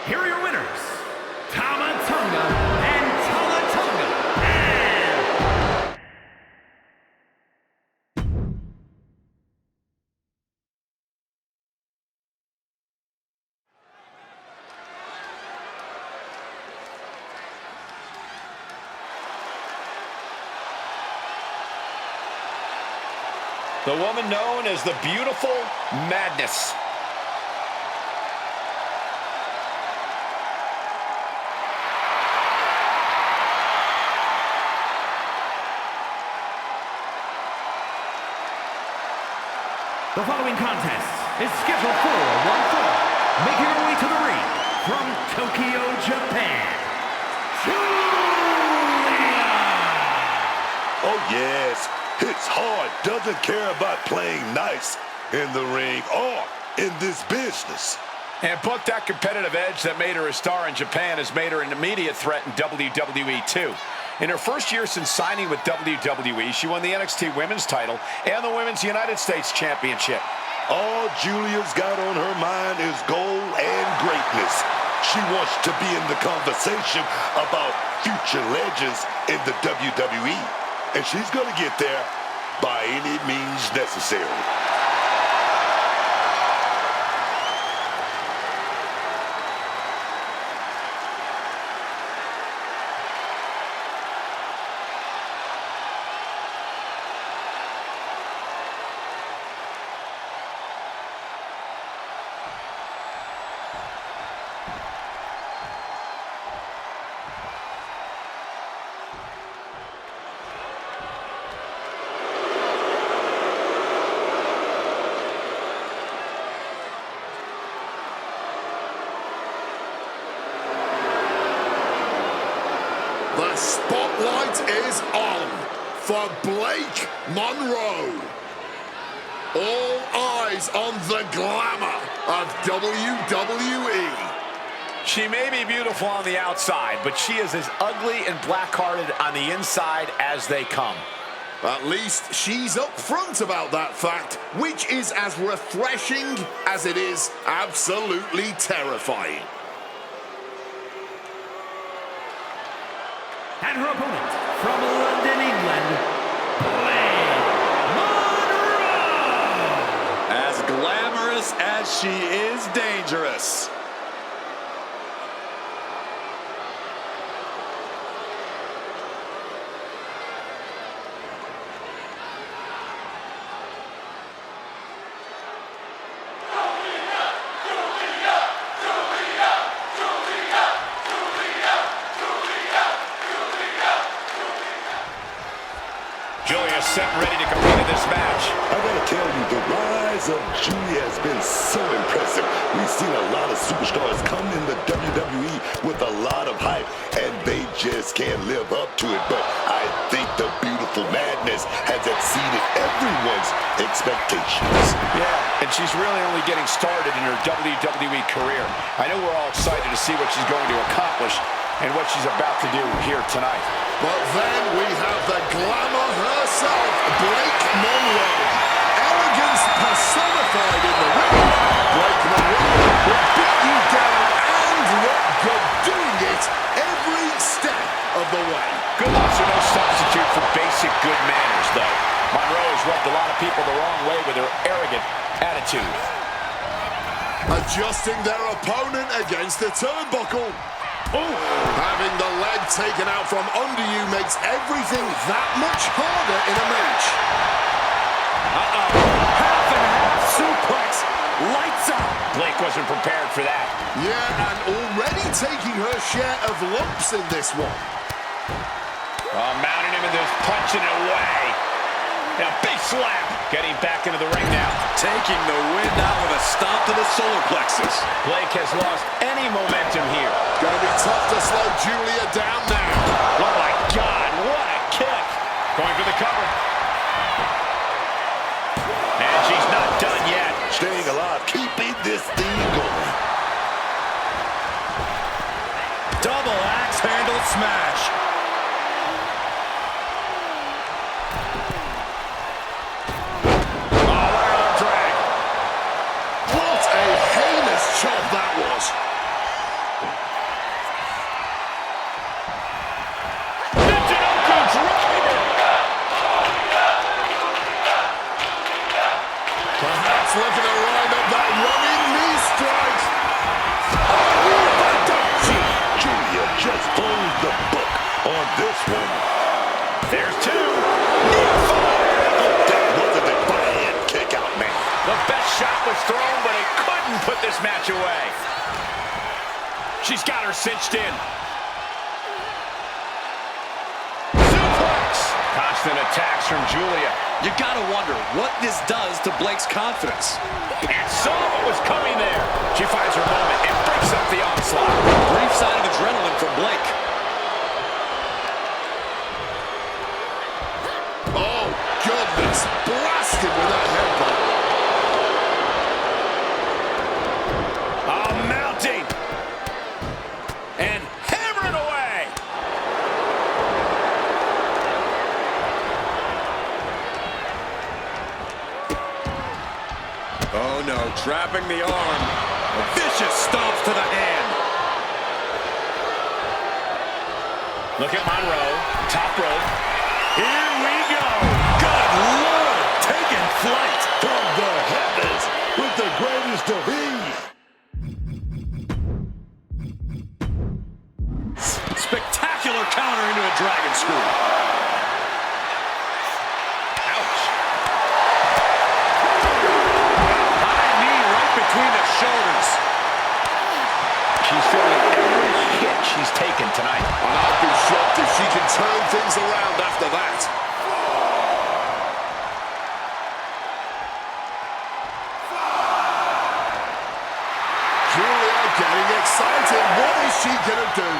Here are your winners, Tamatonga and Talatonga. And the woman known as the Beautiful Madness. the following contest is scheduled for one fall, making her way to the ring from Tokyo, Japan, Julia! Oh, yes. Hits hard. Doesn't care about playing nice in the ring or in this business. And book that competitive edge that made her a star in Japan has made her an immediate threat in WWE too. In her first year since signing with WWE, she won the NXT Women's title and the Women's United States Championship. All Julia's got on her mind is gold and greatness. She wants to be in the conversation about future legends in the WWE. And she's going to get there by any means necessary. The spotlight is on for Blake Monroe. All eyes on the glamour of WWE. She may be beautiful on the outside, but she is as ugly and black-hearted on the inside as they come. At least she's upfront about that fact, which is as refreshing as it is absolutely terrifying. And her opponent from London, England, Blake Monroe! As glamorous as she is dangerous. Julia set and ready to compete in this match. I gotta tell you, the rise of Julia has been so impressive. We've seen a lot of superstars come in the WWE with a lot of hype, and they just can't live up to it. But I think the Beautiful Madness has exceeded everyone's expectations. Yeah, and she's really only getting started in her WWE career. I know we're all excited to see what she's going to accomplish and what she's about to do here tonight. But then we have the glamour herself, Blake Monroe. Elegance personified in the ring. Blake Monroe will beat you down and look good doing it every step of the way. Good looks are no substitute for basic good manners, though. Monroe has rubbed a lot of people the wrong way with her arrogant attitude. Adjusting their opponent against the turnbuckle. Ooh. Having the leg taken out from under you makes everything that much harder in a match. Half and half suplex. Lights up. Blake wasn't prepared for that. Yeah, and already taking her share of lumps in this one. Mounting him into this, punching it away. Now, big slap. Getting back into the ring now. Taking the wind out with a stomp to the solar plexus. Blake has lost any momentum here. Gonna be tough to slow Julia down now. Oh, my God, what a kick. Going for the cover. And she's not done yet. Staying alive, keeping this thing going. Double axe handle smash. Chop that was. Perhaps looking to line up that running knee strike. Julia just closed the book on this one. There's two. That was a defiant kick out, man. The best shot was thrown, but it couldn't put this match away. She's got her cinched in. Suplex. Constant attacks from Julia. You gotta wonder what this does to Blake's confidence. And saw what was coming there. She finds her moment and breaks up the onslaught. Brief sign of adrenaline from Blake. Oh, goodness. Blasted with that headbutt. Mounting. And hammering away. Oh no, trapping the arm. Vicious stomps to the hand. Look at Monroe. Top rope. Here we go. Good Lord, taking flight. From the heavens with the greatest of ease. Spectacular counter into a dragon screw. Ouch. High knee right between the shoulders. She's feeling every hit she's taken tonight. And I'd be shocked if she can turn things around after that. Julia getting excited. What is she gonna do?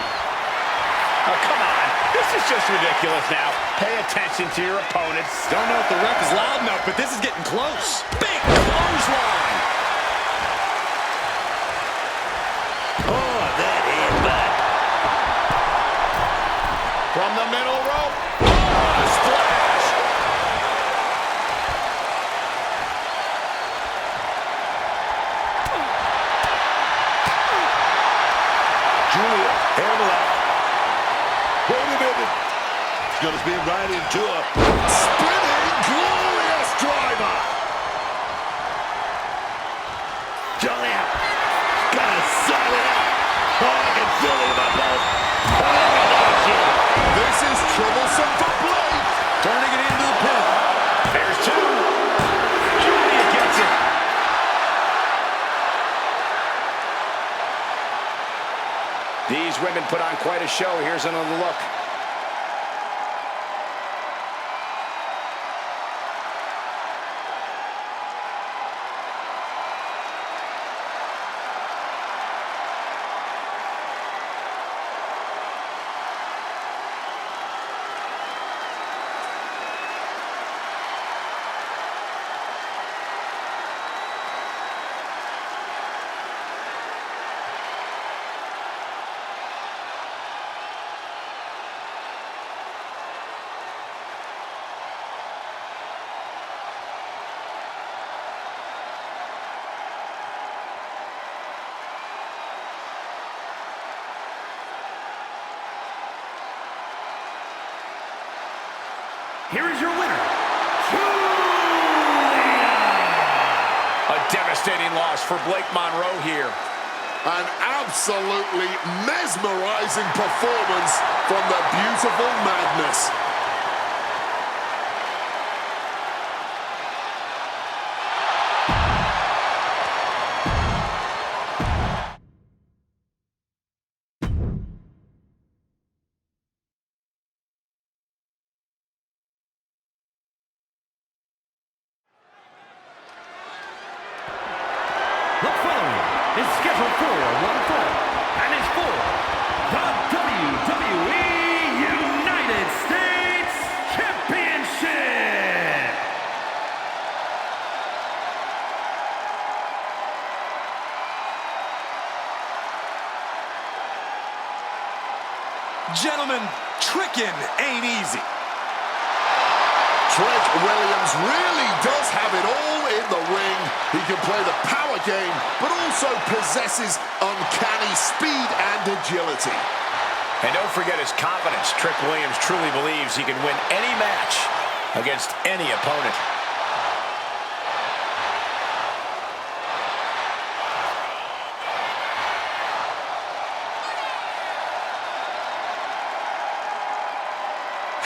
Oh, come on. This is just ridiculous now. Pay attention to your opponents. Don't know if the ref is loud enough, but this is getting close. Big clothesline. Oh, that headbutt. From the middle rope. Oh, splash. Julia, handle out. Wait a minute. She's going to be right into a Spinning glorious driver. Julia. Got to sell it up. Oh, I can feel it in my bones. This is troublesome for Blake. Turning it into the pin. There's two. Julia gets it. These women put on quite a show. Here's another look. Here is your winner, A devastating loss for Blake Monroe here. An absolutely mesmerizing performance from the beautiful Madness. Gentlemen, tricking ain't easy. Trick Williams really does have it all in the ring. He can play the power game, but also possesses uncanny speed and agility. And don't forget his confidence. Trick Williams truly believes he can win any match against any opponent.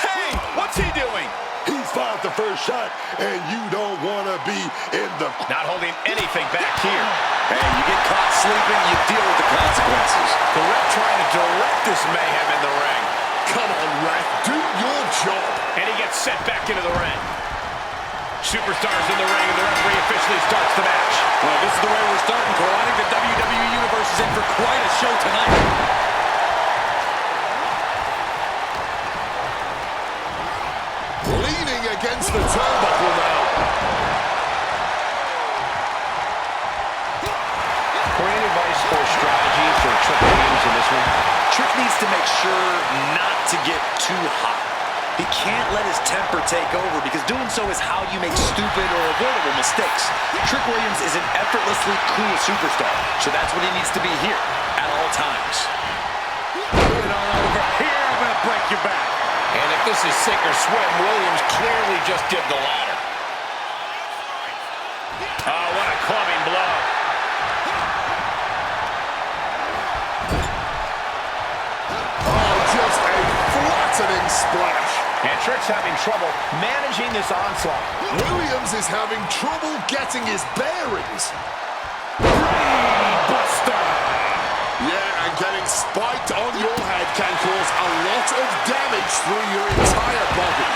Hey, what's he doing? He's fired the first shot, and you don't want to be in the... Not holding anything back here. Hey, you get caught sleeping, you deal with the consequences. The ref trying to direct this mayhem in the ring. Come on, ref, do your job. And he gets sent back into the ring. Superstars in the ring, and the referee officially starts the match. Well, this is the way we're starting, Cole. I think the WWE Universe is in for quite a show tonight. Leaning against the turnbuckle now. Any advice or strategy for Trick Williams in this one? Trick needs to make sure not to get too hot. He can't let his temper take over because doing so is how you make stupid or avoidable mistakes. Trick Williams is an effortlessly cool superstar, so that's what he needs to be here at all times. Put it all over. Here, I'm going to break your back. And if this is sink or swim, Williams clearly just did the latter. Oh, what a clubbing blow. Oh, just a flattening splash. And Trick's having trouble managing this onslaught. Williams is having trouble getting his bearings. Buster. Yeah, and getting spiked on your head can cause a lot of damage through your entire body.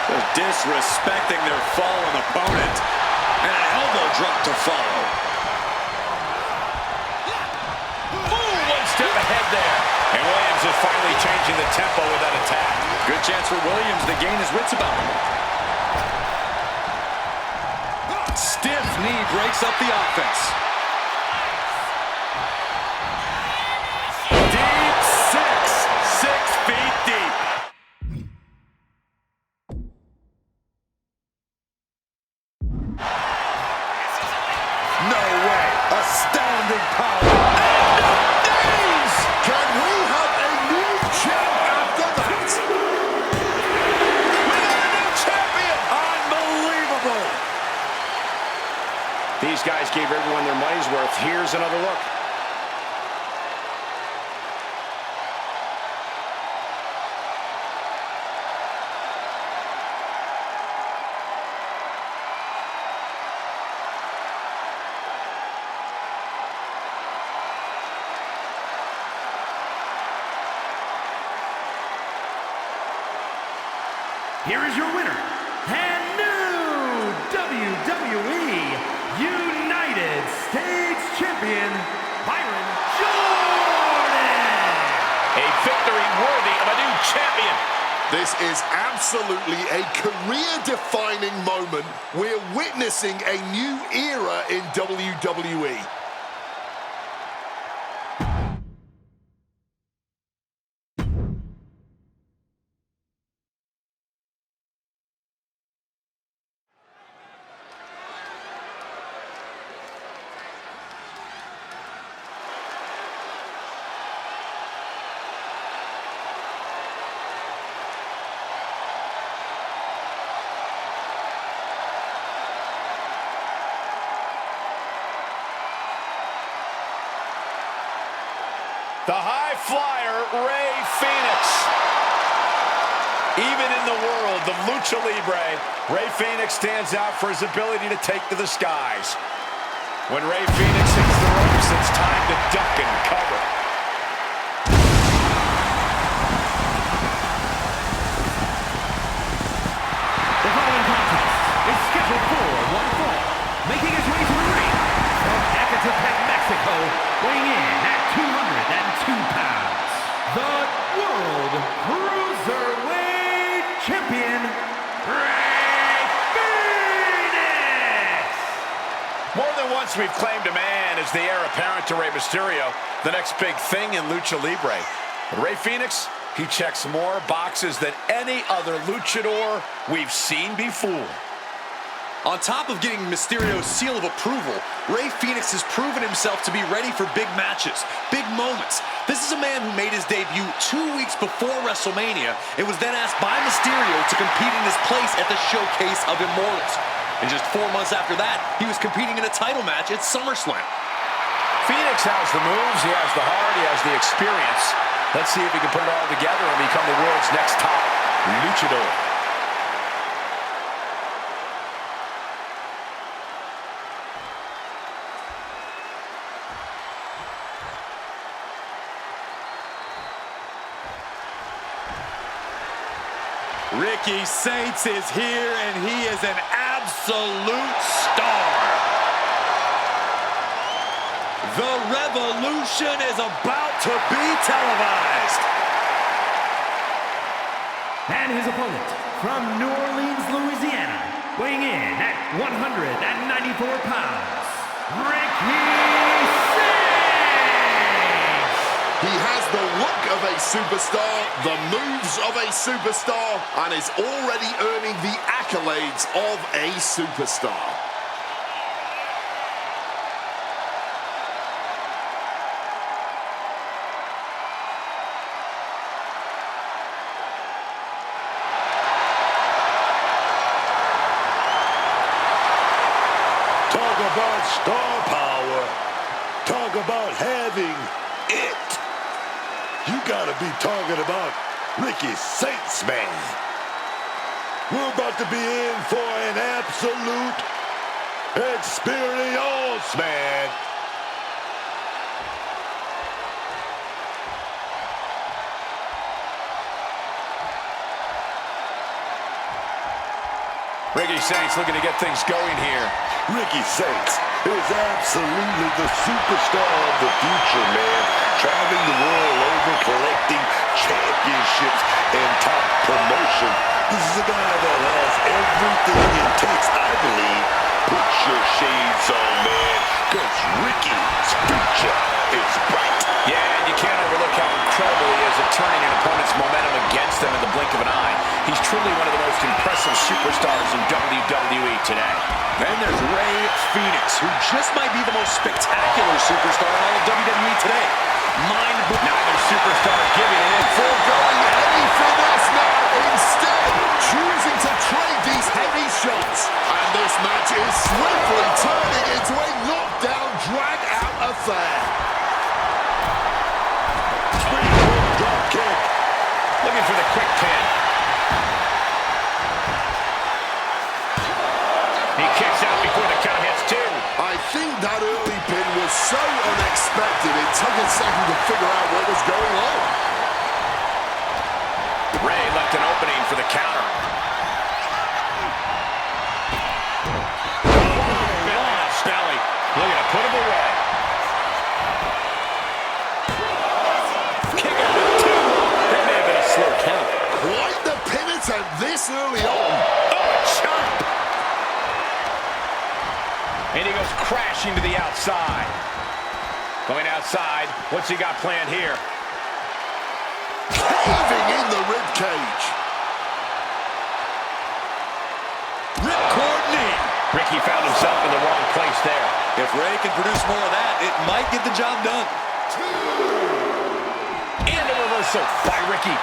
They're disrespecting their fallen opponent. And an elbow drop to follow. Ooh, one step ahead there. And Williams is finally changing the tempo with that attack. Good chance for Williams to gain his wits about him. Stiff knee breaks up the offense. Deep six. 6 feet deep. No way. Astounding power. Knees! Can we have a new champ after that? We got a new champion! Unbelievable. These guys gave everyone their money's worth. Here's another look. Here is your winner, and new WWE United States Champion, Byron Jordan. A victory worthy of a new champion. This is absolutely a career-defining moment. We're witnessing a new era in WWE. The high flyer, Rey Fénix. Even in the world of Lucha Libre, Rey Fénix stands out for his ability to take to the skies. When Rey Fénix hits the ropes, it's time to duck and cover. The following contest is scheduled for one fall, making his way to the ring from Ecatepec, Mexico, weighing in at 202 pounds, the World Cruiserweight Champion, Rey Fénix! More than once we've claimed a man is the heir apparent to Rey Mysterio, the next big thing in Lucha Libre. But Rey Fenix, he checks more boxes than any other luchador we've seen before. On top of getting Mysterio's seal of approval, Rey Fenix has proven himself to be ready for big matches, big moments. This is a man who made his debut 2 weeks before WrestleMania and was then asked by Mysterio to compete in his place at the Showcase of Immortals. And just 4 months after that, he was competing in a title match at SummerSlam. Fenix has the moves, he has the heart, he has the experience. Let's see if he can put it all together and become the world's next top luchador. Ricky Saints is here, and he is an absolute star. The revolution is about to be televised. And his opponent, from New Orleans, Louisiana, weighing in at 194 pounds, Ricky Saints! He has the look of a superstar, the moves of a superstar, and is already earning the accolades of a superstar. Talk about star power. Talk about having it. You gotta be talking about Ricky Saints, man. We're about to be in for an absolute experience, man. Ricky Saints looking to get things going here. Ricky Saints is absolutely the superstar of the future, man. Traveling the world over, collecting championships and top promotion. This is a guy that has everything it takes, I believe. Put your shades on, man, because Ricky's future is bright. Yeah, and you can't overlook how incredible he is at turning an opponent's momentum against them in the blink of an eye. He's truly one of the most impressive superstars in WWE today. Then there's Rey Fenix, who just might be the most spectacular superstar in all of WWE today. Neither superstar giving it in. Foregoing any finesse now, instead choosing to trade these heavy shots. And this match is swiftly turning into a knockdown, drag-out affair. Drop kick. Looking for the quick pin. He kicks out before the count hits two. I think that early pin was so unexpected, it took a second to figure out what was going on. Rey left an opening for the counter. Belly. Looking to put him away. Kick out with two. That may have been a slow count. Quite the pin attempt this early on. Oh, a chop. And he goes crashing to the outside. Going outside. What's he got planned here? Caving in the ribcage. Ripcord knee. Ricky found himself in the wrong place there. If Rey can produce more of that, it might get the job done. And a reversal by Ricky.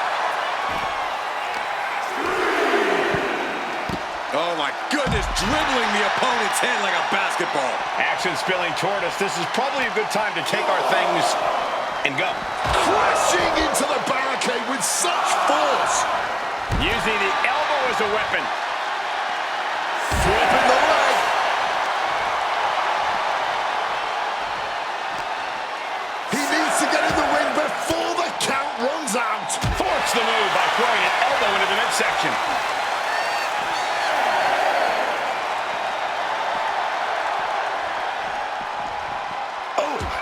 Oh my goodness, dribbling the opponent's head like a basketball. Action spilling toward us. This is probably a good time to take our things and go. Crashing into the barricade with such force. Using the elbow as a weapon. Flipping the leg. He needs to get in the ring before the count runs out. Force the move by throwing an elbow into the midsection.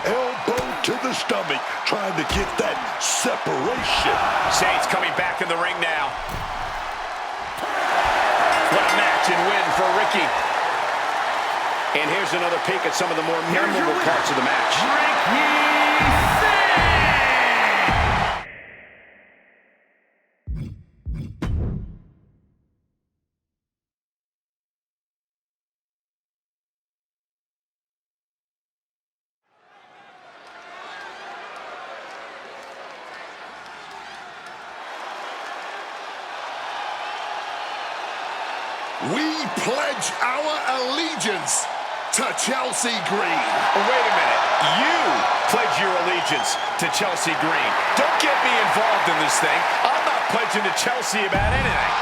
Elbow to the stomach, trying to get that separation. Saints coming back in the ring now. What a match and win for Ricky. And here's another peek at some of the more memorable parts of the match. We pledge our allegiance to Chelsea Green. Wait a minute. You pledge your allegiance to Chelsea Green. Don't get me involved in this thing. I'm not pledging to Chelsea about anything.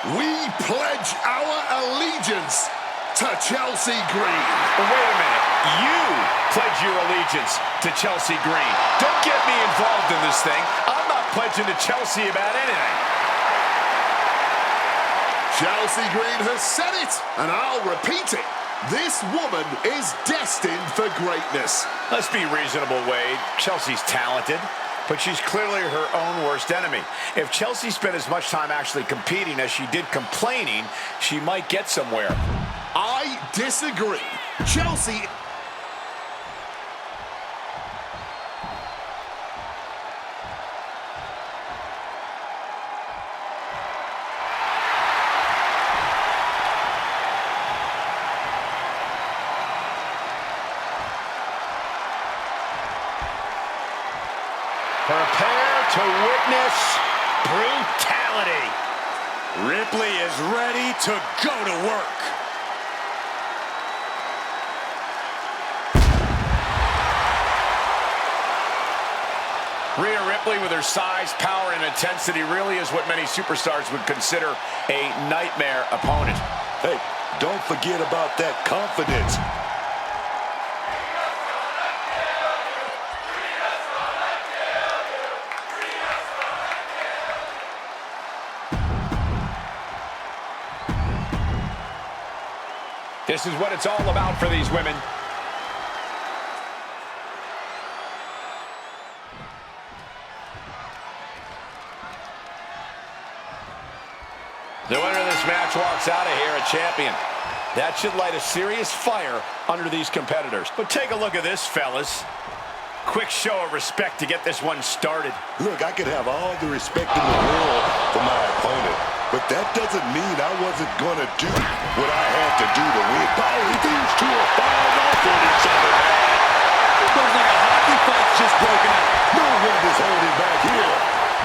We pledge our allegiance to Chelsea Green. Wait a minute. You pledge your allegiance to Chelsea Green. Don't get me involved in this thing. I'm not pledging to Chelsea about anything. Chelsea Green has said it, and I'll repeat it. This woman is destined for greatness. Let's be reasonable, Wade. Chelsea's talented, but she's clearly her own worst enemy. If Chelsea spent as much time actually competing as she did complaining, she might get somewhere. I disagree. Chelsea... Prepare to witness brutality. Ripley is ready to go to work. Rhea Ripley, with her size, power, and intensity, really is what many superstars would consider a nightmare opponent. Hey, don't forget about that confidence. This is what it's all about for these women. The winner of this match walks out of here a champion. That should light a serious fire under these competitors. But take a look at this, fellas. Quick show of respect to get this one started. Look, I could have all the respect in the world for my opponent, but that doesn't mean I wasn't going to do what I had to do to win. Oh, these two are firing off on each other. It looks like a hockey fight's just broken out. No one is holding back here.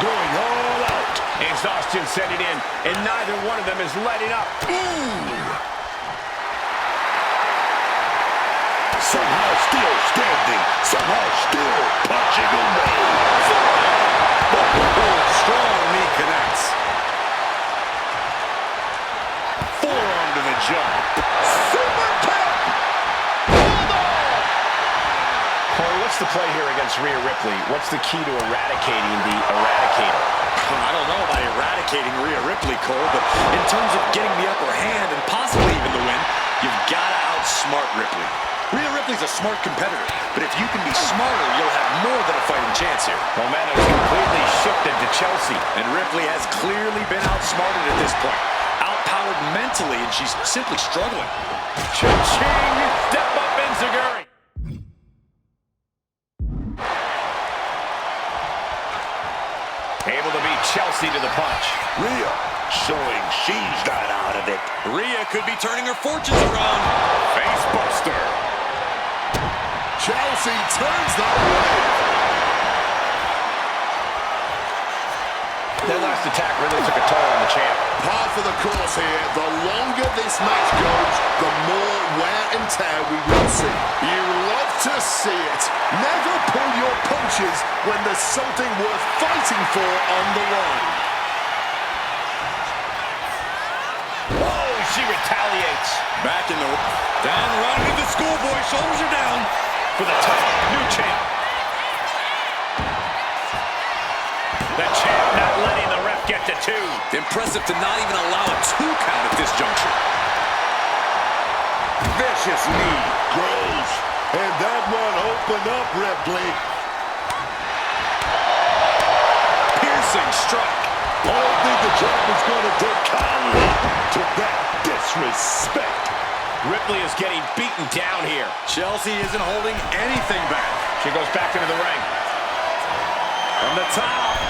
Going all out. Exhaustion setting in, and neither one of them is letting up. Somehow still standing. Somehow still punching away. Strong knee connects. Forearm to the jaw. Super tap. Corey, what's the play here against Rhea Ripley? What's the key to eradicating the Eradicator? I don't know about eradicating Rhea Ripley, Cole, but in terms of getting the upper hand and possibly even the win, you've got to outsmart Ripley. Rhea Ripley's a smart competitor, but if you can be smarter, you'll have more than a fighting chance here. Momentum's completely shifted to Chelsea. And Ripley has clearly been outsmarted at this point. Outpowered mentally, and she's simply struggling. Cha-ching! Step up Enziguri. Able to beat Chelsea to the punch. Rhea showing she's not out of it. Rhea could be turning her fortunes around. Face buster. Chelsea turns that away. That last attack really took a toll on the champ. Par for the course here. The longer this match goes, the more wear and tear we will see. You love to see it. Never pull your punches when there's something worth fighting for on the line. Oh, she retaliates. Back in the... Down, running into the schoolboy. Shoulders are down. For the top, new champ. The champ not letting the ref get to 2. Impressive to not even allow a 2 count at this juncture. Vicious knee. Gross. And that one opened up, Ripley. Piercing strike. I don't think the champ is going to take kindly to that disrespect. Ripley is getting beaten down here. Chelsea isn't holding anything back. She goes back into the ring. From the top.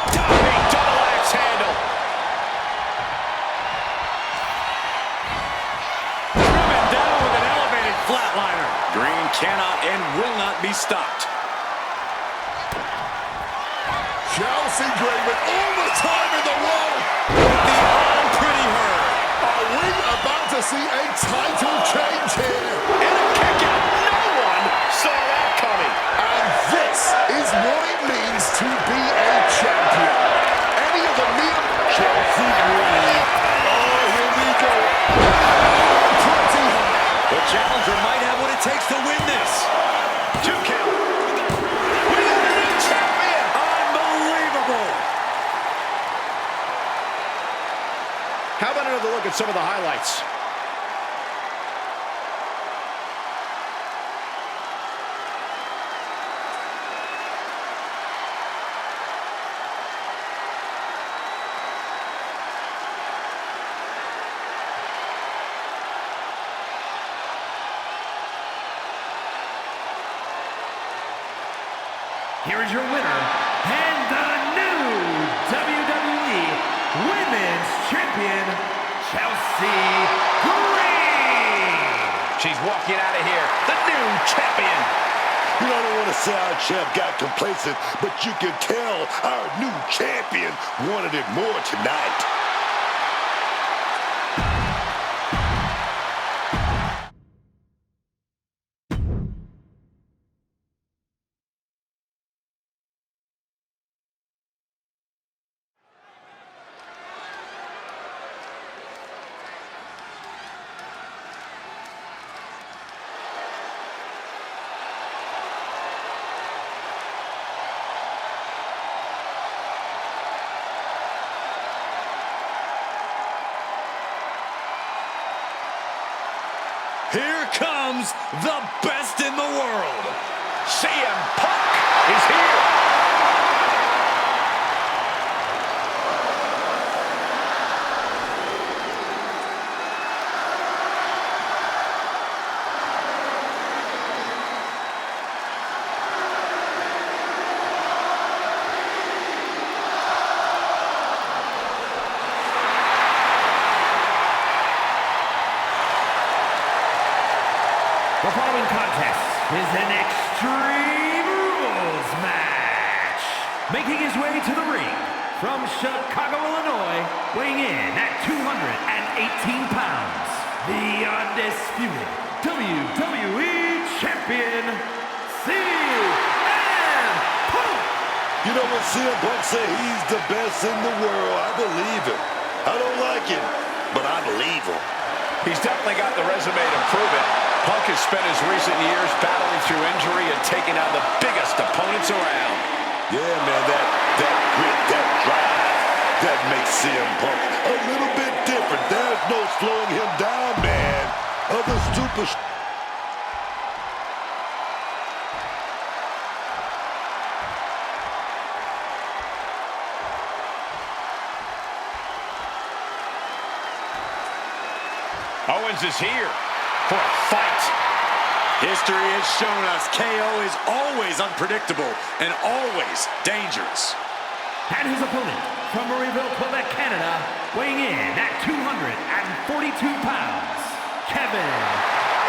Diving double axe handle. Driven down with an elevated flatliner. Green cannot and will not be stopped. Chelsea Green with all the time in the world. With the arm pretty hurt. Are we about to see a title change here? And a kick out. No one saw that coming. And this is what it means to be a champion. Any of the mere Chelsea Green. Oh, here we go. Pretty high. The challenger might have what it takes to win this. 2 count. We got a new champion. Unbelievable. How about another look at some of the highlights? Here is your winner, and the new WWE Women's Champion, Chelsea Green. She's walking out of here. The new champion. You know, I don't want to say our champ got complacent, but you can tell our new champion wanted it more tonight. Here comes the best in the world. CM Punk is here. The following contest is an Extreme Rules match. Making his way to the ring from Chicago, Illinois, weighing in at 218 pounds, the undisputed WWE Champion, CM Punk. You know when CM Punk say he's the best in the world, I believe him. I don't like him, but I believe him. He's definitely got the resume to prove it. Punk has spent his recent years battling through injury and taking on the biggest opponents around. Yeah, man, that grit, that drive, that makes CM Punk a little bit different. There's no slowing him down, man. Other Owens is here for a fight. History has shown us KO is always unpredictable and always dangerous. And his opponent from Marieville, Quebec, Canada, weighing in at 242 pounds, Kevin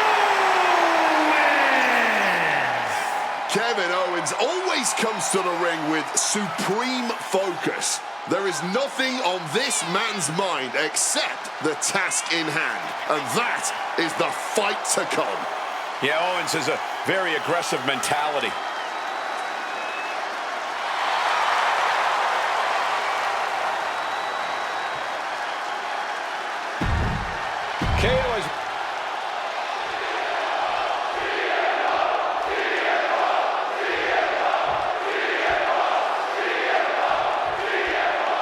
Owens. Kevin Owens always comes to the ring with supreme focus. There is nothing on this man's mind except the task in hand, and that is the fight to come. Yeah, Owens has a very aggressive mentality. KO is...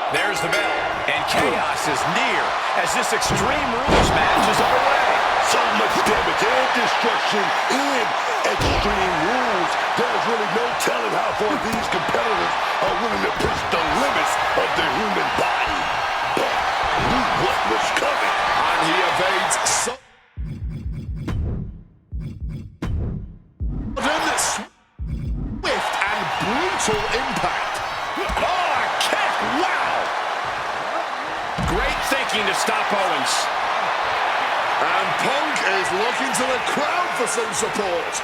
There's the bell, and chaos is near as this Extreme Rules match is underway. So much damage and destruction in Extreme Rules. There's really no telling how far these competitors are willing to push the limits of the human body. But knew what was coming. And he evades sudden swift and brutal impact. Oh, a kick! Wow! Great thinking to stop Owens. And Punk is looking to the crowd for some support.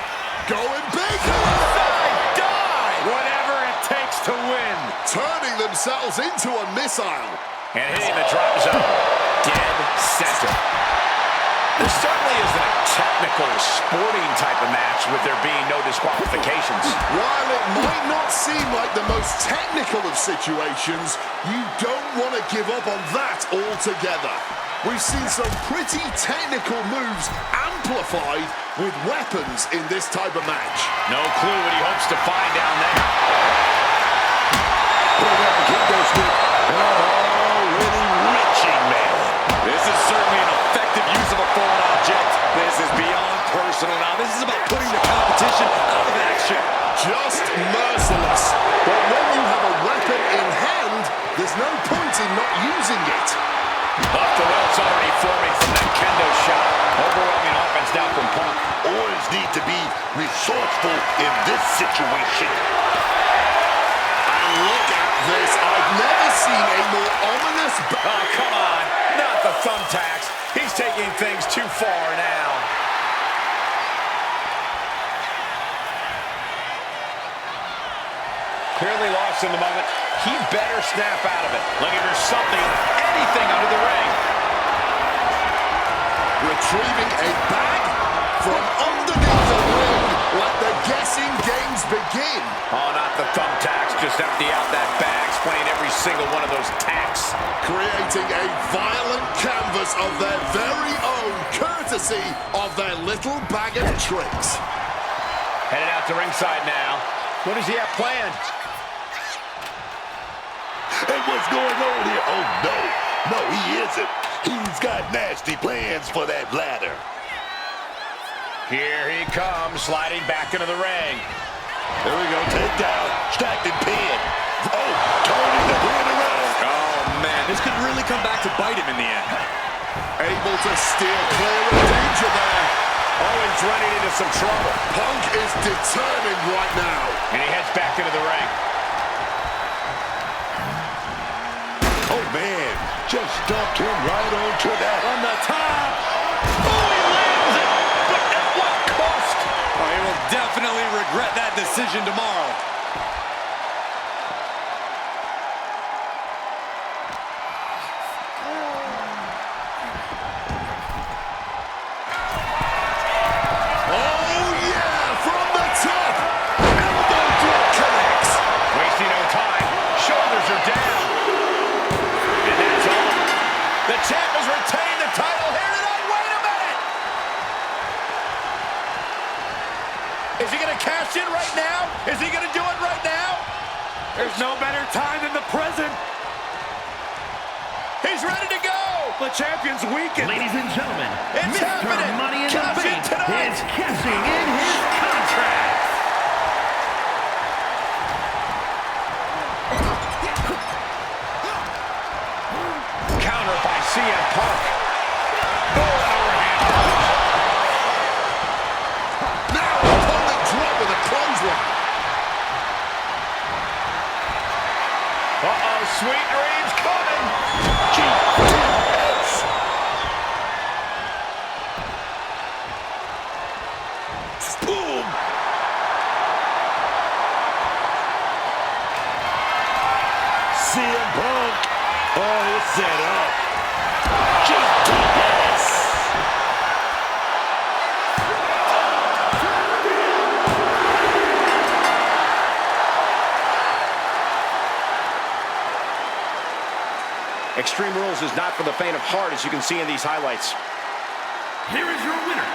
Going big. Die! Whatever it takes to win. Turning themselves into a missile. And hitting the drop zone. Dead center. This certainly isn't a technical, sporting type of match with there being no disqualifications. While it might not seem like the most technical of situations, you don't want to give up on that altogether. We've seen some pretty technical moves amplified with weapons in this type of match. No clue what he hopes to find down there. Already reaching, man. This is certainly an effective use of a foreign object. This is beyond personal now. This is about putting the competition out of action. Just merciless. But when you have a weapon in hand, there's no point in not using it. Off the ropes already forming from that kendo shot. Overwhelming offense down from Punk. Owens need to be resourceful in this situation. And look at this. I've never seen a more ominous... Oh, come on. Not the thumbtacks. He's taking things too far now. Clearly lost in the moment. He better snap out of it. Looking for something, anything under the ring. Retrieving a bag from underneath the ring. Let the guessing games begin. Oh, not the thumbtacks. Just empty out that bag, playing every single one of those tacks. Creating a violent canvas of their very own, courtesy of their little bag of tricks. Headed out to ringside now. What does he have planned? Hey, what's going on here? Oh, no. No, he isn't. He's got nasty plans for that ladder. Here he comes, sliding back into the ring. There we go. Take down. Stacked and pin. Oh, turning the ring around. Oh, man. This could really come back to bite him in the end. Able to steer clear of danger there. Owens running into some trouble. Punk is determined right now. And he heads back into the ring. Oh, man. Just dumped him right onto that. On the top. Oh, he lands it. But at what cost? Oh, he will definitely regret that decision tomorrow. Oh, yeah, from the top. Elbow drop connects. Wasting no time. Shoulders are down. And that's all. The champ has retained the title here tonight. Wait a minute. Is he going to cash in right now? Is he going to do it right now? There's no better time than the present. He's ready to go. The champion's weakened. Ladies and gentlemen, It's Mr. happening. Money in the Cash in Bank tonight. is cashing in his contract. Counter by CM Punk. Oh, an overhand punch. Now opponent drop with a clothesline. Uh-oh, sweet dreams coming. Boom. CM Punk. Oh, it's set up. Yes. Extreme Rules is not for the faint of heart, as you can see in these highlights. Here is your winner,